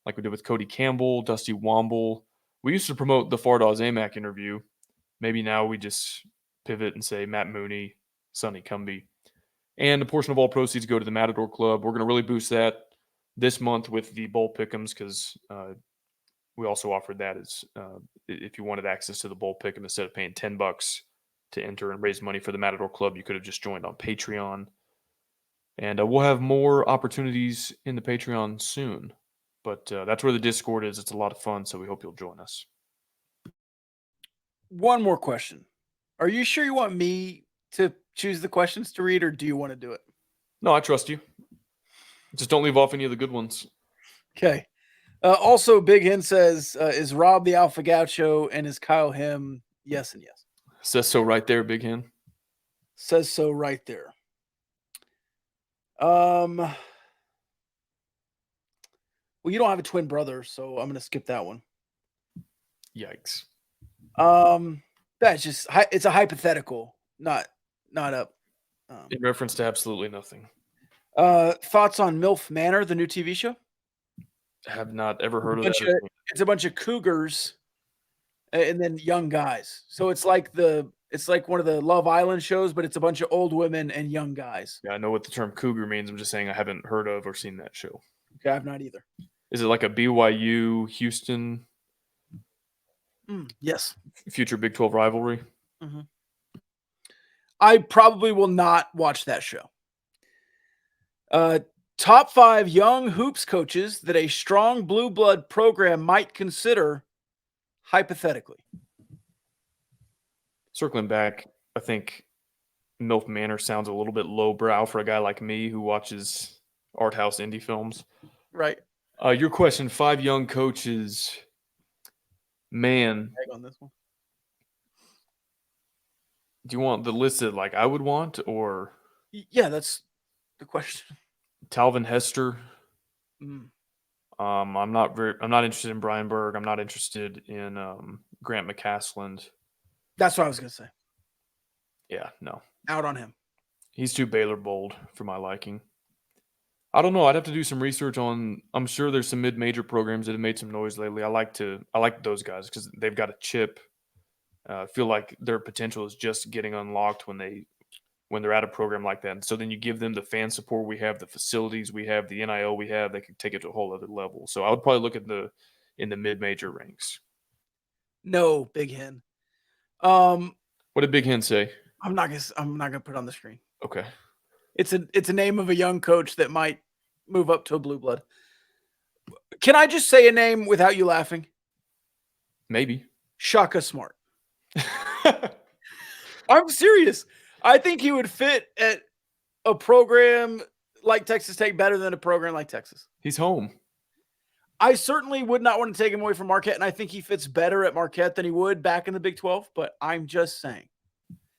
like we did with Cody Campbell, Dusty Womble. We used to promote the Fardaws Amac interview. Maybe now we just pivot and say Matt Mooney, Sonny Cumby. And a portion of all proceeds go to the Matador Club. We're going to really boost that this month with the bowl pick'ems because we also offered that as if you wanted access to the bowl pick'em instead of paying $10 to enter and raise money for the Matador Club, you could have just joined on Patreon. And we'll have more opportunities in the Patreon soon. But that's where the Discord is. It's a lot of fun, so we hope you'll join us. One more question. Are you sure you want me to choose the questions to read, or do you want to do it? No, I trust you. Just don't leave off any of the good ones. Okay. Also, Big Hen says, is Rob the Alpha Gaucho and is Kyle him? Yes and yes. Says so right there, Big Hen. Says so right there. Well, you don't have a twin brother, so I'm going to skip that one. Yikes. That's just, it's a hypothetical, not a. In reference to absolutely nothing. Thoughts on MILF Manor, the new TV show? Have not ever heard of that. It's a bunch of cougars and then young guys. So it's like one of the Love Island shows, but it's a bunch of old women and young guys. Yeah, I know what the term cougar means. I'm just saying I haven't heard of or seen that show. Okay, I've not either. Is it like a BYU Houston? Yes. Future Big 12 rivalry? Mm-hmm. I probably will not watch that show. Top 5 young hoops coaches that a strong blue blood program might consider hypothetically. Circling back, I think MILF Manor sounds a little bit lowbrow for a guy like me who watches art house indie films. Right. Your question, 5 young coaches. Man. On this one. Do you want the list that like I would want or? Yeah, that's the question. Talvin Hester. I'm not interested in Brian Berg. I'm not interested in Grant McCasland. That's what I was going to say. Yeah, no. Out on him. He's too Baylor bold for my liking. I don't know. I'd have to do some research on. I'm sure there's some mid-major programs that have made some noise lately. I like those guys because they've got a chip. I feel like their potential is just getting unlocked when they're at a program like that. And so then you give them the fan support we have, the facilities we have, the NIL we have. They can take it to a whole other level. So I would probably look at in the mid-major ranks. No, Big Hen. What did Big Hen say? I'm not gonna put it on the screen. Okay. It's a name of a young coach that might move up to a blue blood. Can I just say a name without you laughing? Maybe. Shaka Smart. I'm serious. I think he would fit at a program like Texas Tech better than a program like Texas. He's home. I certainly would not want to take him away from Marquette, and I think he fits better at Marquette than he would back in the Big 12, but I'm just saying.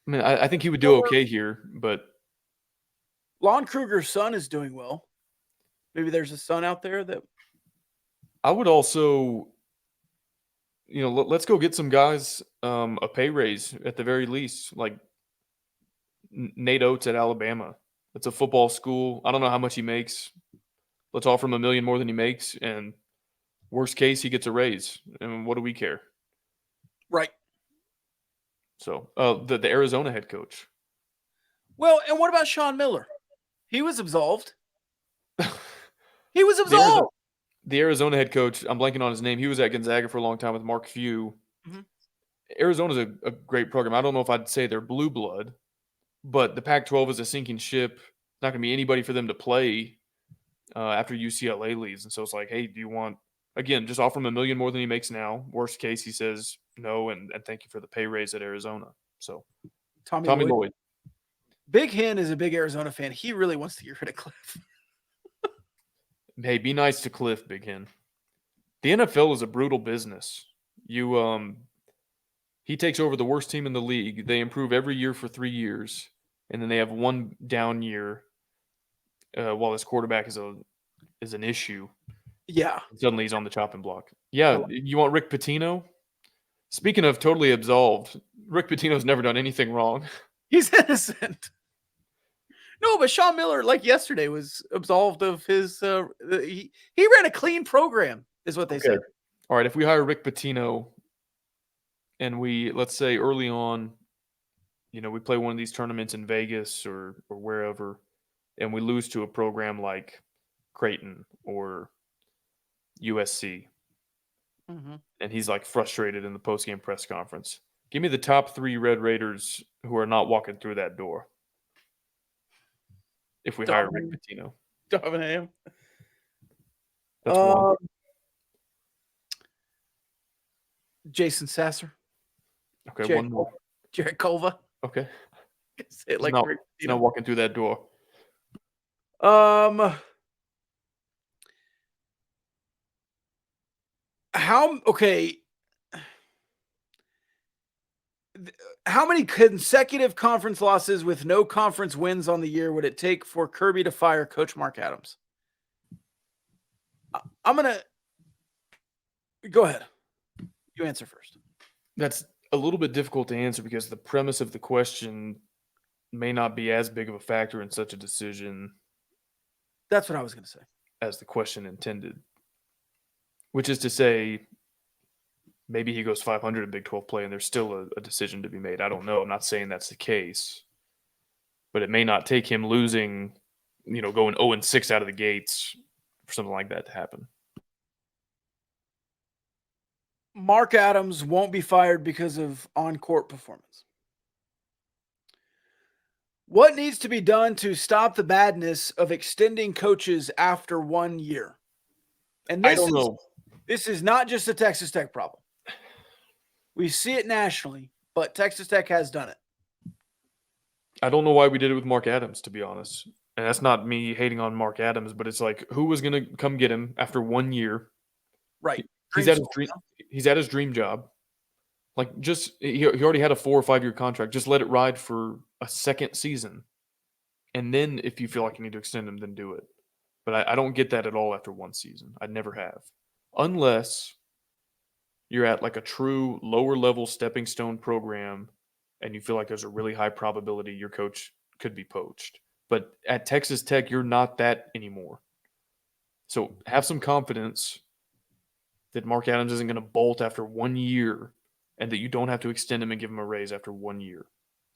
I mean, I think he would do okay here, but Lon Kruger's son is doing well. Maybe there's a son out there that I would also, let's go get some guys a pay raise at the very least. Like Nate Oates at Alabama. It's a football school. I don't know how much he makes. Let's offer him $1 million more than he makes, and worst case, he gets a raise. And what do we care? Right. So, the Arizona head coach. Well, and what about Sean Miller? He was absolved. He was The absolved. The Arizona head coach, I'm blanking on his name. He was at Gonzaga for a long time with Mark Few. Mhm. Arizona's a great program. I don't know if I'd say they're blue blood, but the Pac-12 is a sinking ship. Not going to be anybody for them to play after UCLA leaves. And so it's like, hey, do you want, again, just offer him $1 million more than he makes now. Worst case, he says no, and thank you for the pay raise at Arizona. So Tommy Tommy Lloyd. Lloyd. Big Hen is a big Arizona fan. He really wants to get rid of Cliff. Hey, be nice to Cliff, Big Hen. The NFL is a brutal business. He takes over the worst team in the league. They improve every year for 3 years, and then they have one down year while his quarterback is an issue. Yeah. Suddenly he's on the chopping block. Yeah, you want Rick Pitino? Speaking of totally absolved, Rick Pitino's never done anything wrong. He's innocent. No, but Sean Miller, like yesterday, was absolved of his. He ran a clean program, is what they said. All right, if we hire Rick Pitino, and let's say early on, we play one of these tournaments in Vegas or wherever, and we lose to a program like Creighton or USC, and he's like frustrated in the postgame press conference. Give me the top 3 Red Raiders who are not walking through that door. If we hire Rick Pitino, Dominate. that's one. Jason Sasser. Okay, Jared one more. Jared Culva. Okay, Say it like he's not walking through that door. How many consecutive conference losses with no conference wins on the year would it take for Kirby to fire Coach Mark Adams? I'm going to go ahead. You answer first. That's a little bit difficult to answer because the premise of the question may not be as big of a factor in such a decision. That's what I was going to say. As the question intended, which is to say, maybe he goes 500 in Big 12 play and there's still a decision to be made. I don't know. I'm not saying that's the case, but it may not take him losing, going 0-6 out of the gates for something like that to happen. Mark Adams won't be fired because of on-court performance. What needs to be done to stop the badness of extending coaches after 1 year? And I don't know. This is not just a Texas Tech problem. We see it nationally, but Texas Tech has done it. I don't know why we did it with Mark Adams, to be honest. And that's not me hating on Mark Adams, but it's like, who was going to come get him after 1 year? Right. He's at his dream job. Like, he already had a 4 or 5 year contract. Just let it ride for a second season. And then if you feel like you need to extend him, then do it. But I don't get that at all after 1 season. I never have. Unless you're at like a true lower level stepping stone program and you feel like there's a really high probability your coach could be poached. But at Texas Tech, you're not that anymore. So have some confidence that Mark Adams isn't going to bolt after 1 year and that you don't have to extend him and give him a raise after 1 year.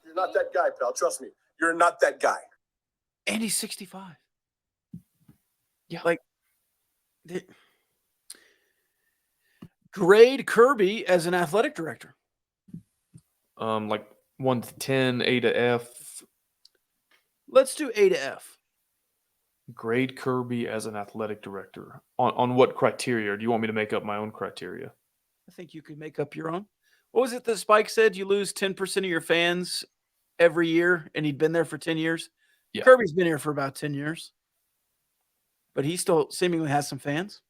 You're not that guy, pal. Trust me. You're not that guy. And he's 65. Yeah. Like, grade Kirby as an athletic director. Like 1 to 10, A to F. Let's do A to F. Grade Kirby as an athletic director. On what criteria? Or do you want me to make up my own criteria? I think you could make up your own. What was it that Spike said? You lose 10% of your fans every year, and he'd been there for 10 years? Yeah. Kirby's been here for about 10 years. But he still seemingly has some fans.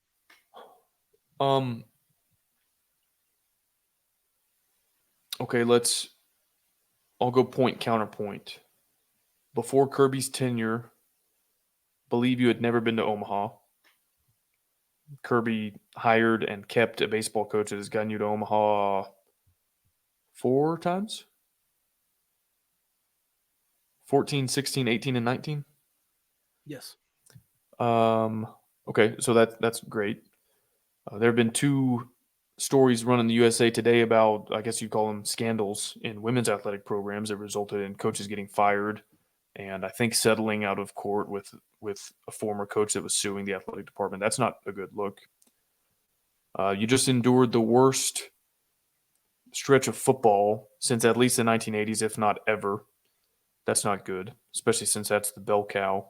Okay, I'll go point counterpoint. Before Kirby's tenure, believe you had never been to Omaha. Kirby hired and kept a baseball coach that has gotten you to Omaha 4 times? 14, 16, 18, and 19? Yes. Okay, so that's great. There have been 2 stories run in the USA Today about, I guess you'd call them scandals in women's athletic programs that resulted in coaches getting fired and I think settling out of court with a former coach that was suing the athletic department. That's not a good look. You just endured the worst stretch of football since at least the 1980s, if not ever. That's not good, especially since that's the bell cow.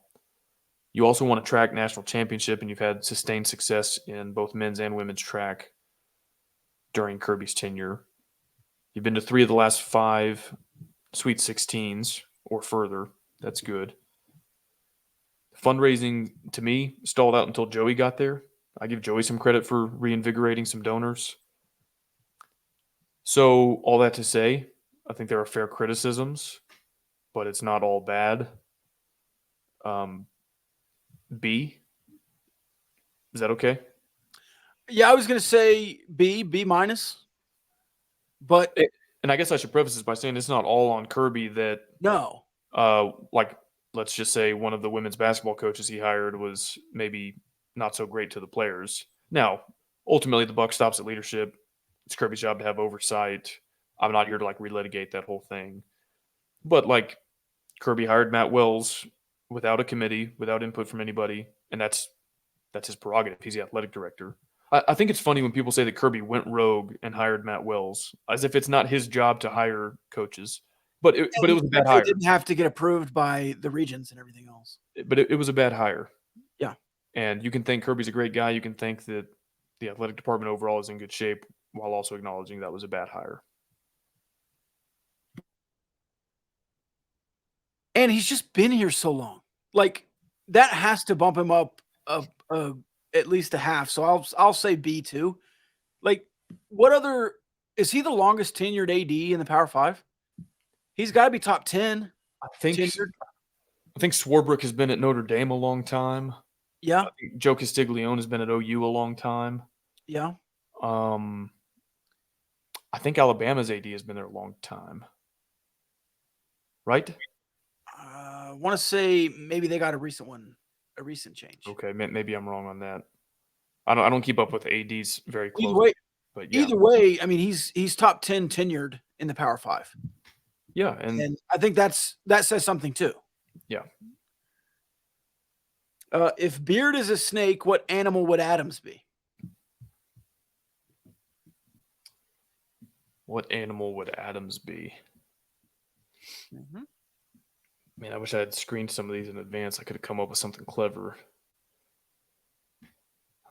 You also won a track national championship, and you've had sustained success in both men's and women's track during Kirby's tenure. You've been to 3 of the last 5 Sweet 16s or further. That's good. Fundraising, to me, stalled out until Joey got there. I give Joey some credit for reinvigorating some donors. So, all that to say, I think there are fair criticisms, but it's not all bad. B. Is that okay? Yeah, I was going to say B minus. But And I guess I should preface this by saying it's not all on Kirby that no. Like, let's just say one of the women's basketball coaches he hired was maybe not so great to the players. Now, ultimately, the buck stops at leadership. It's Kirby's job to have oversight. I'm not here to like relitigate that whole thing. But like Kirby hired Matt Wells without a committee, without input from anybody, and that's his prerogative. He's the athletic director. I think it's funny when people say that Kirby went rogue and hired Matt Wells, as if it's not his job to hire coaches. But it was a bad hire. It didn't have to get approved by the regions and everything else. But it was a bad hire. Yeah. And you can think Kirby's a great guy. You can think that the athletic department overall is in good shape while also acknowledging that was a bad hire. And he's just been here so long. Like, that has to bump him up at least a half. So I'll say B too. Like, what other is he the longest tenured AD in the Power 5? He's got to be top 10. I think Swarbrick has been at Notre Dame a long time. Yeah. I think Joe Castiglione has been at OU a long time. Yeah. I think Alabama's AD has been there a long time. Right? I want to say maybe they got a recent change. Okay, maybe I'm wrong on that. I don't keep up with ADs very closely. Either way, I mean he's top 10 tenured in the Power 5. Yeah, and I think that says something too. Yeah. If Beard is a snake, what animal would Adams be? What animal would Adams be? Mm-hmm. Man, I wish I had screened some of these in advance. I could have come up with something clever.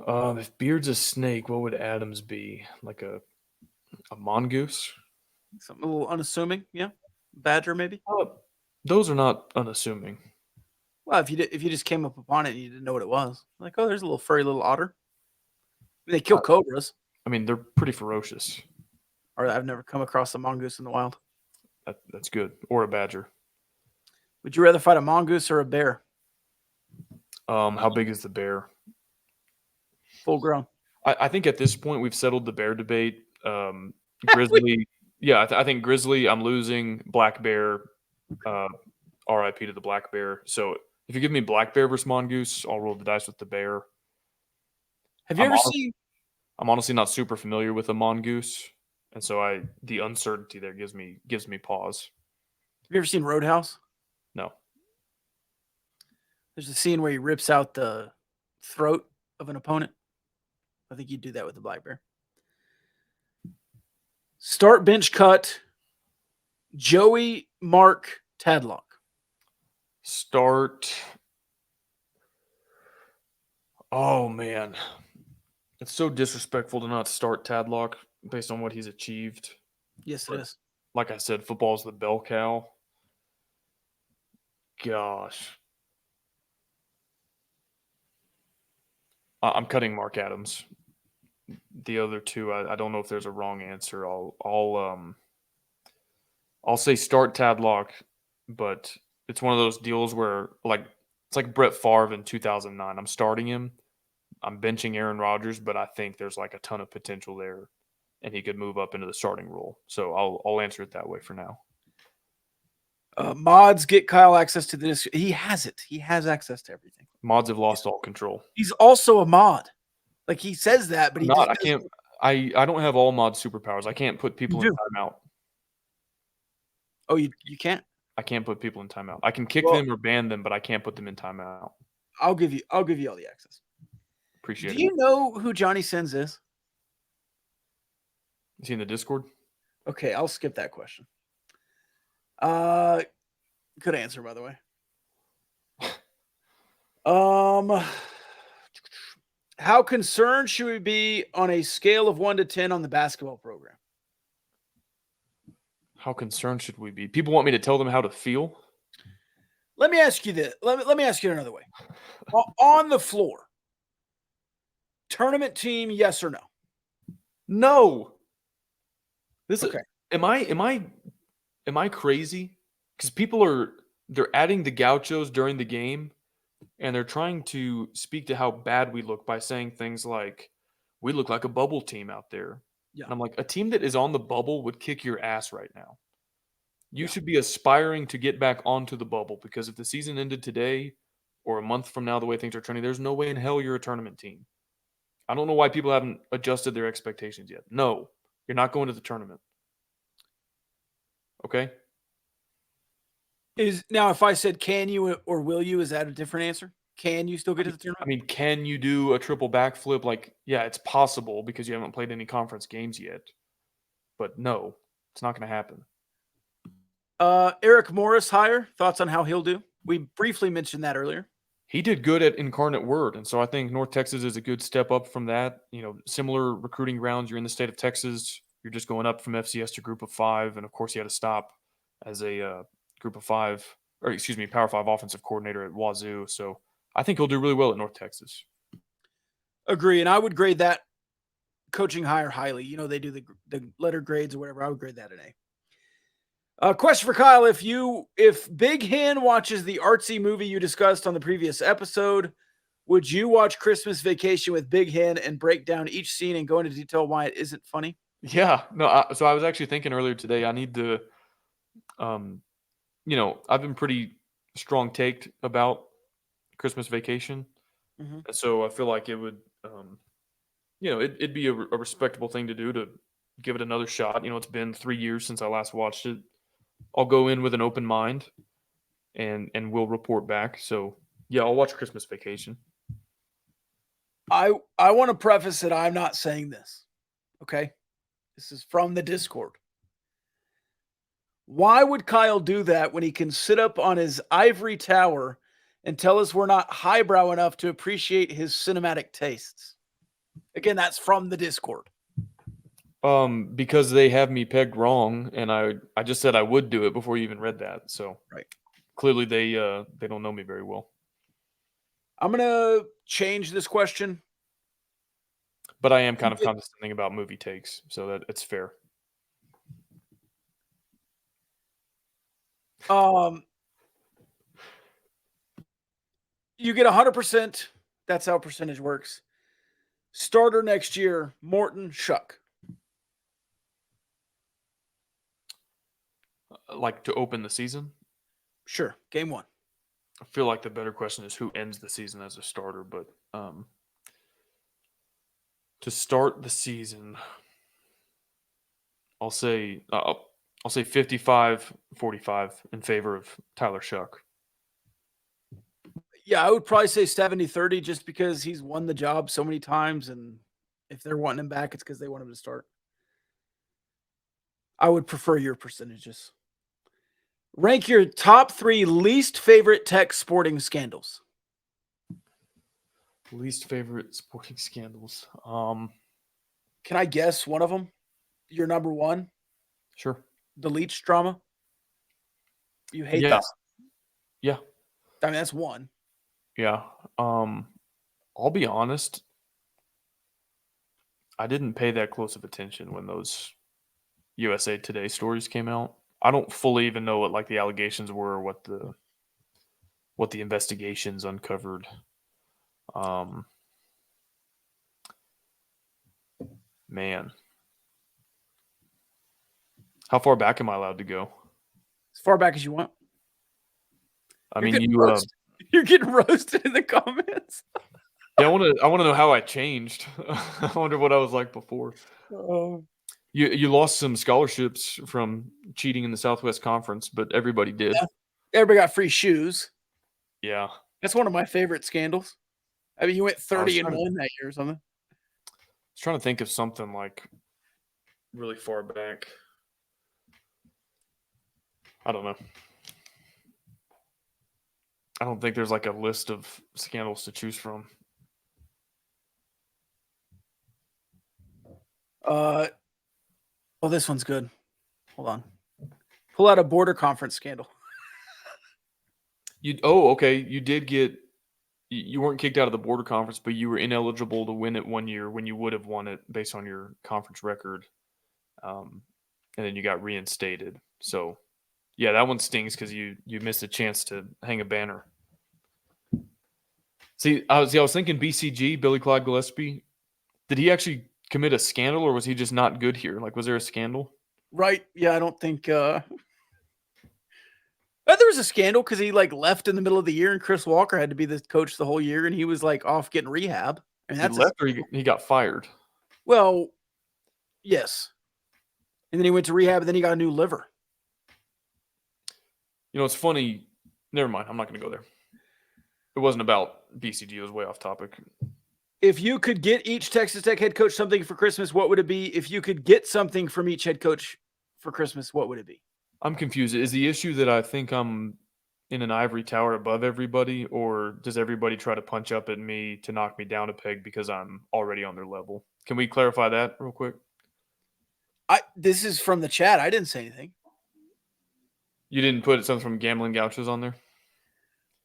If Beard's a snake, what would Adams be? Like a mongoose? Something a little unassuming, yeah. Badger, maybe. Those are not unassuming. Well, if you just came up upon it and you didn't know what it was, like, oh, there's a little furry little otter. They kill cobras. I mean, they're pretty ferocious. Or I've never come across a mongoose in the wild. That's good. Or a badger. Would you rather fight a mongoose or a bear? How big is the bear? Full grown. I think at this point we've settled the bear debate. Grizzly, yeah, I think grizzly. I'm losing. Black bear. RIP to the black bear. So if you give me black bear versus mongoose, I'll roll the dice with the bear. Have you ever seen? I'm honestly not super familiar with a mongoose, and so the uncertainty there gives me pause. Have you ever seen Roadhouse? No. There's a scene where he rips out the throat of an opponent. I think you'd do that with the black bear. Start, bench, cut. Joey, Mark, Tadlock. Start. Oh, man. It's so disrespectful to not start Tadlock based on what he's achieved. Yes, it is. Like I said, football's the bell cow. Gosh. I'm cutting Mark Adams. The other two, I don't know if there's a wrong answer. I'll say start Tadlock, but it's one of those deals where it's like Brett Favre in 2009. I'm starting him. I'm benching Aaron Rodgers, but I think there's like a ton of potential there, and he could move up into the starting role. So I'll answer it that way for now. Mods get Kyle access to the Discord. He has it. He has access to everything. Mods have lost all control. He's also a mod. Like he says that, but I'm he not. I just can't. I don't have all mod superpowers. I can't put people in do. timeout. Oh, you can't? I can't put people in timeout. I can kick Well- them or ban them, but I can't put them in timeout. I'll give you all the access. Appreciate Do it. you know who Johnny Sins is? Is he in the Discord? Okay, I'll skip that question. Good answer, by the way. How concerned should we be on a scale of 1 to 10 on the basketball program? How concerned should we be? People want me to tell them how to feel? Let me ask you this. Let me ask you another way. On the floor, tournament team, yes or no? No. This Okay. is, am I crazy? Because they're adding the Gauchos during the game, and they're trying to speak to how bad we look by saying things like, we look like a bubble team out there. Yeah. And I'm like, a team that is on the bubble would kick your ass right now. You Yeah. should be aspiring to get back onto the bubble, because if the season ended today or a month from now, the way things are trending, there's no way in hell you're a tournament team. I don't know why people haven't adjusted their expectations yet. No, you're not going to the tournament. Okay? Now if I said can you or will you, is that a different answer? Can you still get to the tournament? I mean, can you do a triple backflip? Like, yeah, it's possible because you haven't played any conference games yet. But no, it's not going to happen. Eric Morris hire. Thoughts on how he'll do? We briefly mentioned that earlier. He did good at Incarnate Word, and so I think North Texas is a good step up from that. You know, similar recruiting grounds. You're in the state of Texas. You're just going up from FCS to Group of 5, and of course, he had to stop as a Group of 5, or excuse me, Power 5 offensive coordinator at Wazoo. So I think he'll do really well at North Texas. Agree, and I would grade that coaching hire highly. You know, they do the letter grades or whatever. I would grade that an A. Question for Kyle: If Big Hen watches the artsy movie you discussed on the previous episode, would you watch Christmas Vacation with Big Hen and break down each scene and go into detail why it isn't funny? Yeah, no. So I was actually thinking earlier today, I need to, I've been pretty strong taked about Christmas Vacation, Mhm. and so I feel like it would, it'd be a respectable thing to do to give it another shot. You know, it's been 3 years since I last watched it. I'll go in with an open mind, and we'll report back. So yeah, I'll watch Christmas Vacation. I want to preface that I'm not saying this. Okay, this is from the Discord. Why would Kyle do that when he can sit up on his ivory tower and tell us we're not highbrow enough to appreciate his cinematic tastes? Again, that's from the Discord. Because they have me pegged wrong, and I just said I would do it before you even read that. So Right. Clearly they don't know me very well. I'm gonna change this question. But I am kind of condescending about movie takes, so that it's fair. You get 100%. That's how percentage works. Starter next year, Morton Shuck. Like to open the season? Sure. Game 1. I feel like the better question is who ends the season as a starter, but to start the season, I'll say 55-45 in favor of Tyler Shuck. Yeah, I would probably say 70-30 just because he's won the job so many times, and if they're wanting him back, it's because they want him to start. I would prefer your percentages. Rank your top 3 least favorite Tech sporting scandals. Least favorite sporting scandals. Can I guess one of them? Your number 1? Sure. The Leach drama? You hate Yeah. that? Yeah. I mean, that's one. Yeah. I'll be honest. I didn't pay that close of attention when those USA Today stories came out. I don't fully even know what like the allegations were, what the investigations uncovered. Man. How far back am I allowed to go? As far back as you want. I You're mean, getting you. roasted. You're getting roasted in the comments. Yeah, I want to know how I changed. I wonder what I was like before. Oh. You lost some scholarships from cheating in the Southwest Conference, but everybody did. Yeah. Everybody got free shoes. Yeah. That's one of my favorite scandals. I mean, you went 30 and 1 that year or something. I was trying to think of something like really far back. I don't know. I don't think there's like a list of scandals to choose from. Well, this one's good. Hold on. Pull out a border conference scandal. Okay. You did get. You weren't kicked out of the border conference, but you were ineligible to win it one year when you would have won it based on your conference record. And then you got reinstated. So, yeah, that one stings because you missed a chance to hang a banner. See, I was thinking BCG, Billy Clyde Gillespie. Did he actually commit a scandal, or was he just not good here? Like, was there a scandal? Right. Yeah, I don't think there was a scandal because he like left in the middle of the year and Chris Walker had to be the coach the whole year and he was like off getting rehab. And He left or he got fired? Well, yes. And then he went to rehab and then he got a new liver. You know, it's funny. Never mind. I'm not going to go there. It wasn't about BCG. It was way off topic. If you could get each Texas Tech head coach something for Christmas, what would it be? If you could get something from each head coach for Christmas, what would it be? I'm confused. Is the issue that I think I'm in an ivory tower above everybody, or does everybody try to punch up at me to knock me down a peg because I'm already on their level? Can we clarify that real quick? This is from the chat. I didn't say anything. You didn't put something from Gambling Gauchos on there?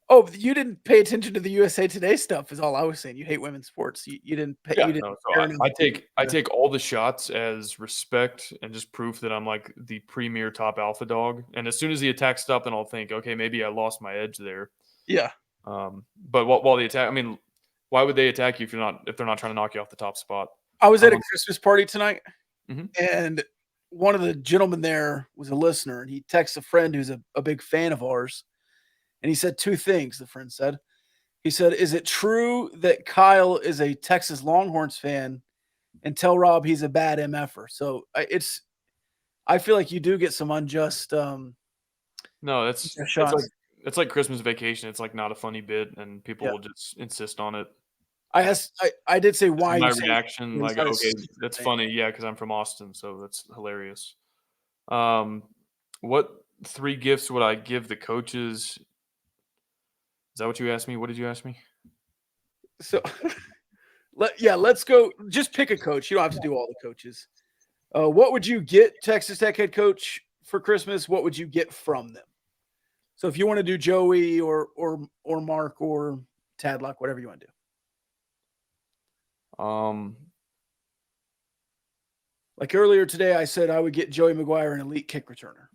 Oh, you didn't pay attention to the USA Today stuff is all I was saying. You hate women's sports. You didn't pay. Yeah, You didn't no, so I take all the shots as respect and just proof that I'm like the premier top alpha dog. And as soon as the attack stopped, then I'll think, okay, maybe I lost my edge there. Yeah. But while the attack, I mean, why would they attack you if they're not trying to knock you off the top spot? I was at a Christmas party tonight, Mhm. and one of the gentlemen there was a listener, and he texts a friend who's a big fan of ours. And he said two things, the friend said. He said, is it true that Kyle is a Texas Longhorns fan and tell Rob he's a bad MFer? So I feel like you do get some unjust No, it's shots. it's like Christmas Vacation. It's like not a funny bit, and people will just insist on it. I did say why. My reaction, like, not a okay, stupid that's thing. funny. Yeah, because I'm from Austin, so that's hilarious. What 3 gifts would I give the coaches? Is that what you asked me? What did you ask me? So let's go. Just pick a coach. You don't have to do all the coaches. What would you get Texas Tech head coach for Christmas? What would you get from them? So if you want to do Joey or Mark or Tadlock, whatever you want to do. Like earlier today, I said I would get Joey McGuire an elite kick returner.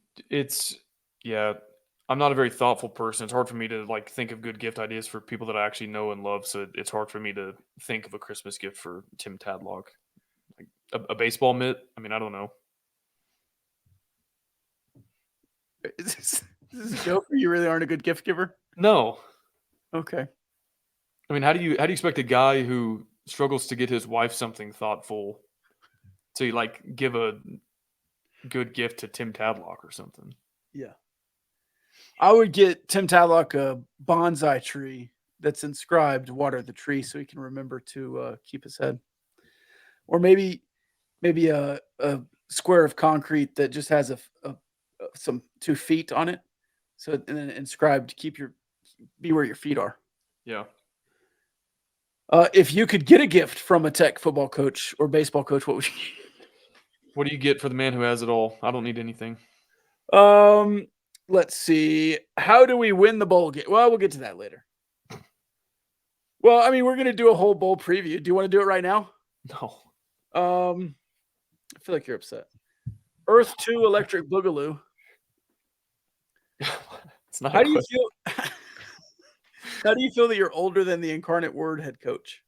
I'm not a very thoughtful person. It's hard for me to like think of good gift ideas for people that I actually know and love. So it's hard for me to think of a Christmas gift for Tim Tadlock. Like a baseball mitt. I mean, I don't know. Is this a joke? Or you really aren't a good gift giver? No. Okay. I mean, how do you expect a guy who struggles to get his wife something thoughtful to like give a good gift to Tim Tadlock or something? Yeah. I would get Tim Tadlock a bonsai tree that's inscribed "Water the tree" so he can remember to keep his head, or maybe a square of concrete that just has some 2 feet on it, so and then inscribed "Be where your feet are." Yeah. If you could get a gift from a Tech football coach or baseball coach, what would you get? What do you get for the man who has it all? I don't need anything. Let's see. How do we win the bowl game? Well, we'll get to that later. Well, I mean, we're going to do a whole bowl preview. Do you want to do it right now? No. I feel like you're upset. Earth 2 Electric Boogaloo. It's not. How do you feel? How do you feel that you're older than the Incarnate Word head coach?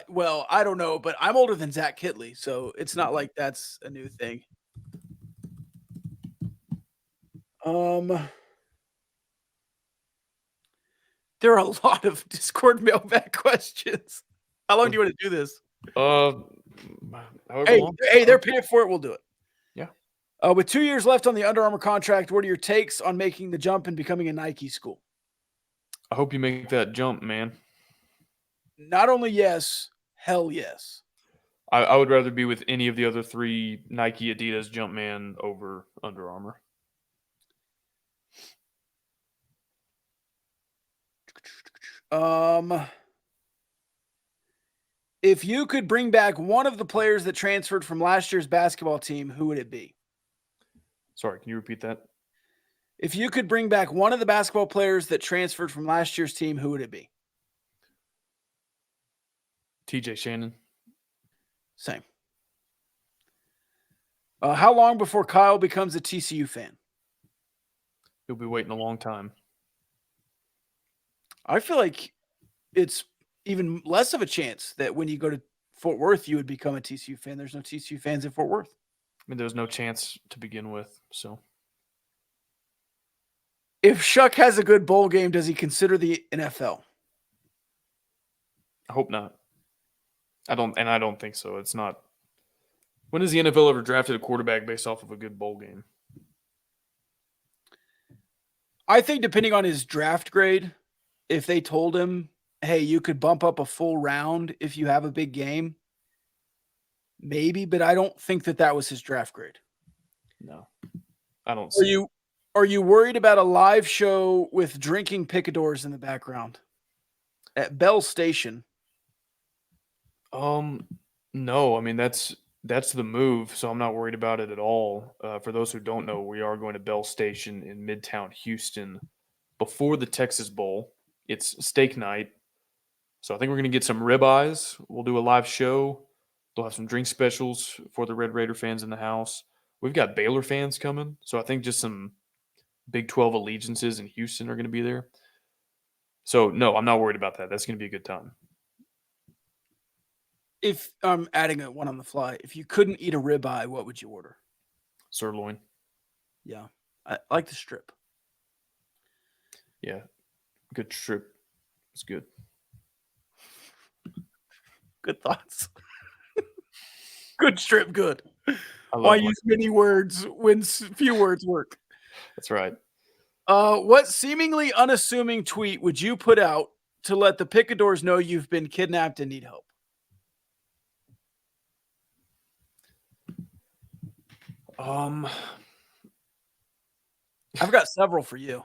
Well, I don't know, but I'm older than Zach Kitley, so it's not like that's a new thing. There are a lot of Discord mailbag questions. How long do you want to do this? However long. Hey, they're paying for it. We'll do it. Yeah. With 2 years left on the Under Armour contract, what are your takes on making the jump and becoming a Nike school? I hope you make that jump, man. Not only yes, hell yes. I would rather be with any of the other 3 Nike, Adidas, Jumpman over Under Armour. If you could bring back one of the players that transferred from last year's basketball team, who would it be? Sorry, can you repeat that? If you could bring back one of the basketball players that transferred from last year's team, who would it be? TJ Shannon. Same. How long before Kyle becomes a TCU fan? He'll be waiting a long time. I feel like it's even less of a chance that when you go to Fort Worth, you would become a TCU fan. There's no TCU fans in Fort Worth. I mean, there's no chance to begin with, so. If Shuck has a good bowl game, does he consider the NFL? I hope not. I don't think so. It's not. When has the NFL ever drafted a quarterback based off of a good bowl game? I think depending on his draft grade, if they told him, hey, you could bump up a full round if you have a big game, maybe, but I don't think that was his draft grade. No, I don't see. Are you worried about a live show with drinking picadors in the background at Bell Station? No. I mean, that's the move, so I'm not worried about it at all. For those who don't know, we are going to Bell Station in Midtown Houston before the Texas Bowl. It's steak night, so I think we're going to get some ribeyes. We'll do a live show. They'll have some drink specials for the Red Raider fans in the house. We've got Baylor fans coming, so I think just some Big 12 allegiances in Houston are going to be there. So, no, I'm not worried about that. That's going to be a good time. If I'm adding one on the fly, if you couldn't eat a ribeye, what would you order? Sirloin. Yeah, I like the strip. Yeah, good strip. It's good. Good thoughts. Good strip, good. Why use many words when few words work? That's right. What seemingly unassuming tweet would you put out to let the picadors know you've been kidnapped and need help? I've got several for you.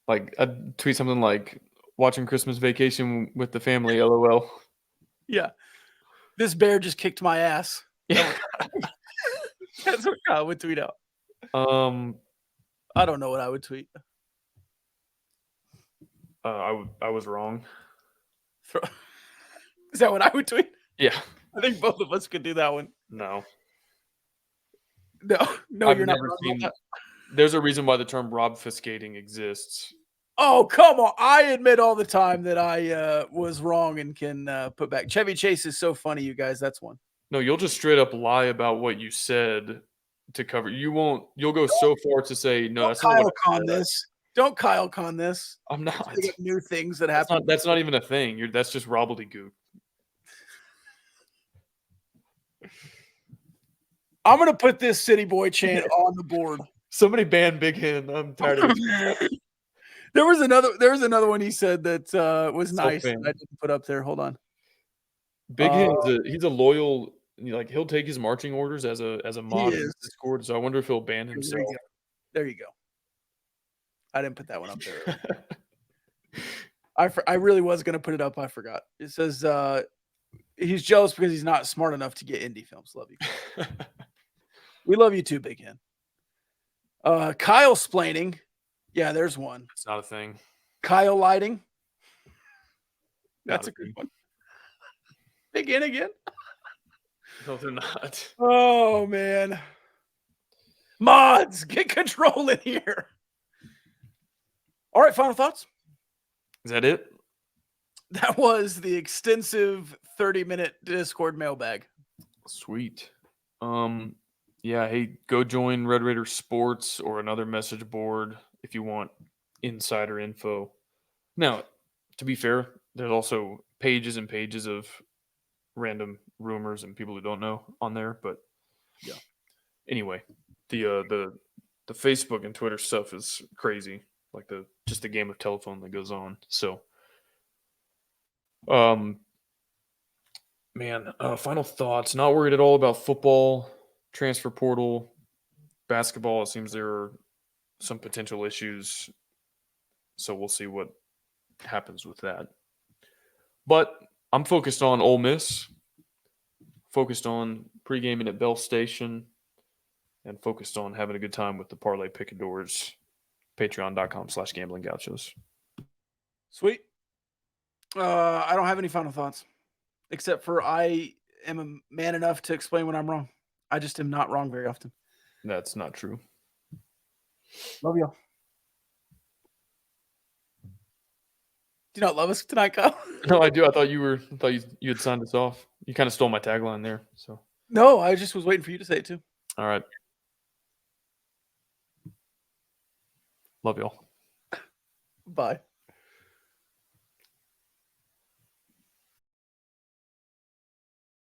Like I'd tweet something like watching Christmas Vacation with the family, LOL. Yeah. This bear just kicked my ass. Yeah. That's what I would tweet out. I don't know what I would tweet. I was wrong. Is that what I would tweet? Yeah. I think both of us could do that one. No. No, I've you're not. never seen that. There's a reason why the term obfuscating exists. Oh, come on. I admit all the time that I was wrong and can put back. Chevy Chase is so funny, you guys. That's one. No, you'll just straight up lie about what you said to cover. You'll go so far to say, no, that's not what I said. This. Don't Kyle Con this. I'm not. New things that happen. That's not even a thing. That's just gobbledygook. I'm going to put this City Boy chant on the board. Somebody ban Big Hen. I'm tired of it. There was another one he said that was nice. That I didn't put up there. Hold on. Big Hen, he's a loyal. Like he'll take his marching orders as a mod in Discord. So I wonder if he'll ban himself. There you go. I didn't put that one up there. I really was going to put it up. I forgot. It says he's jealous because he's not smart enough to get indie films. Love you. We love you too, Big Hen. Kyle splaining. Yeah, there's one. It's not a thing. Kyle lighting. That's a good one. Big Hen again? No, they're not. Oh, man. Mods, get control in here. All right, final thoughts? Is that it? That was the extensive 30-minute Discord mailbag. Sweet. Yeah, hey, go join Red Raider Sports or another message board if you want insider info. Now, to be fair, there's also pages and pages of random rumors and people who don't know on there. But yeah. Anyway, the Facebook and Twitter stuff is crazy. Like just the game of telephone that goes on. So, final thoughts. Not worried at all about football, transfer portal, basketball. It seems there are some potential issues. So we'll see what happens with that. But I'm focused on Ole Miss, focused on pre-gaming at Bell Station, and focused on having a good time with the Parlay Picadors. Patreon.com/GamblingGauchos. Sweet. I don't have any final thoughts, except for I am a man enough to explain when I'm wrong. I just am not wrong very often. That's not true. Love y'all. Do you not love us tonight, Kyle? No, I do. I thought you had signed us off. You kind of stole my tagline there. So No, I just was waiting for you to say it too. all right. Love y'all. Bye.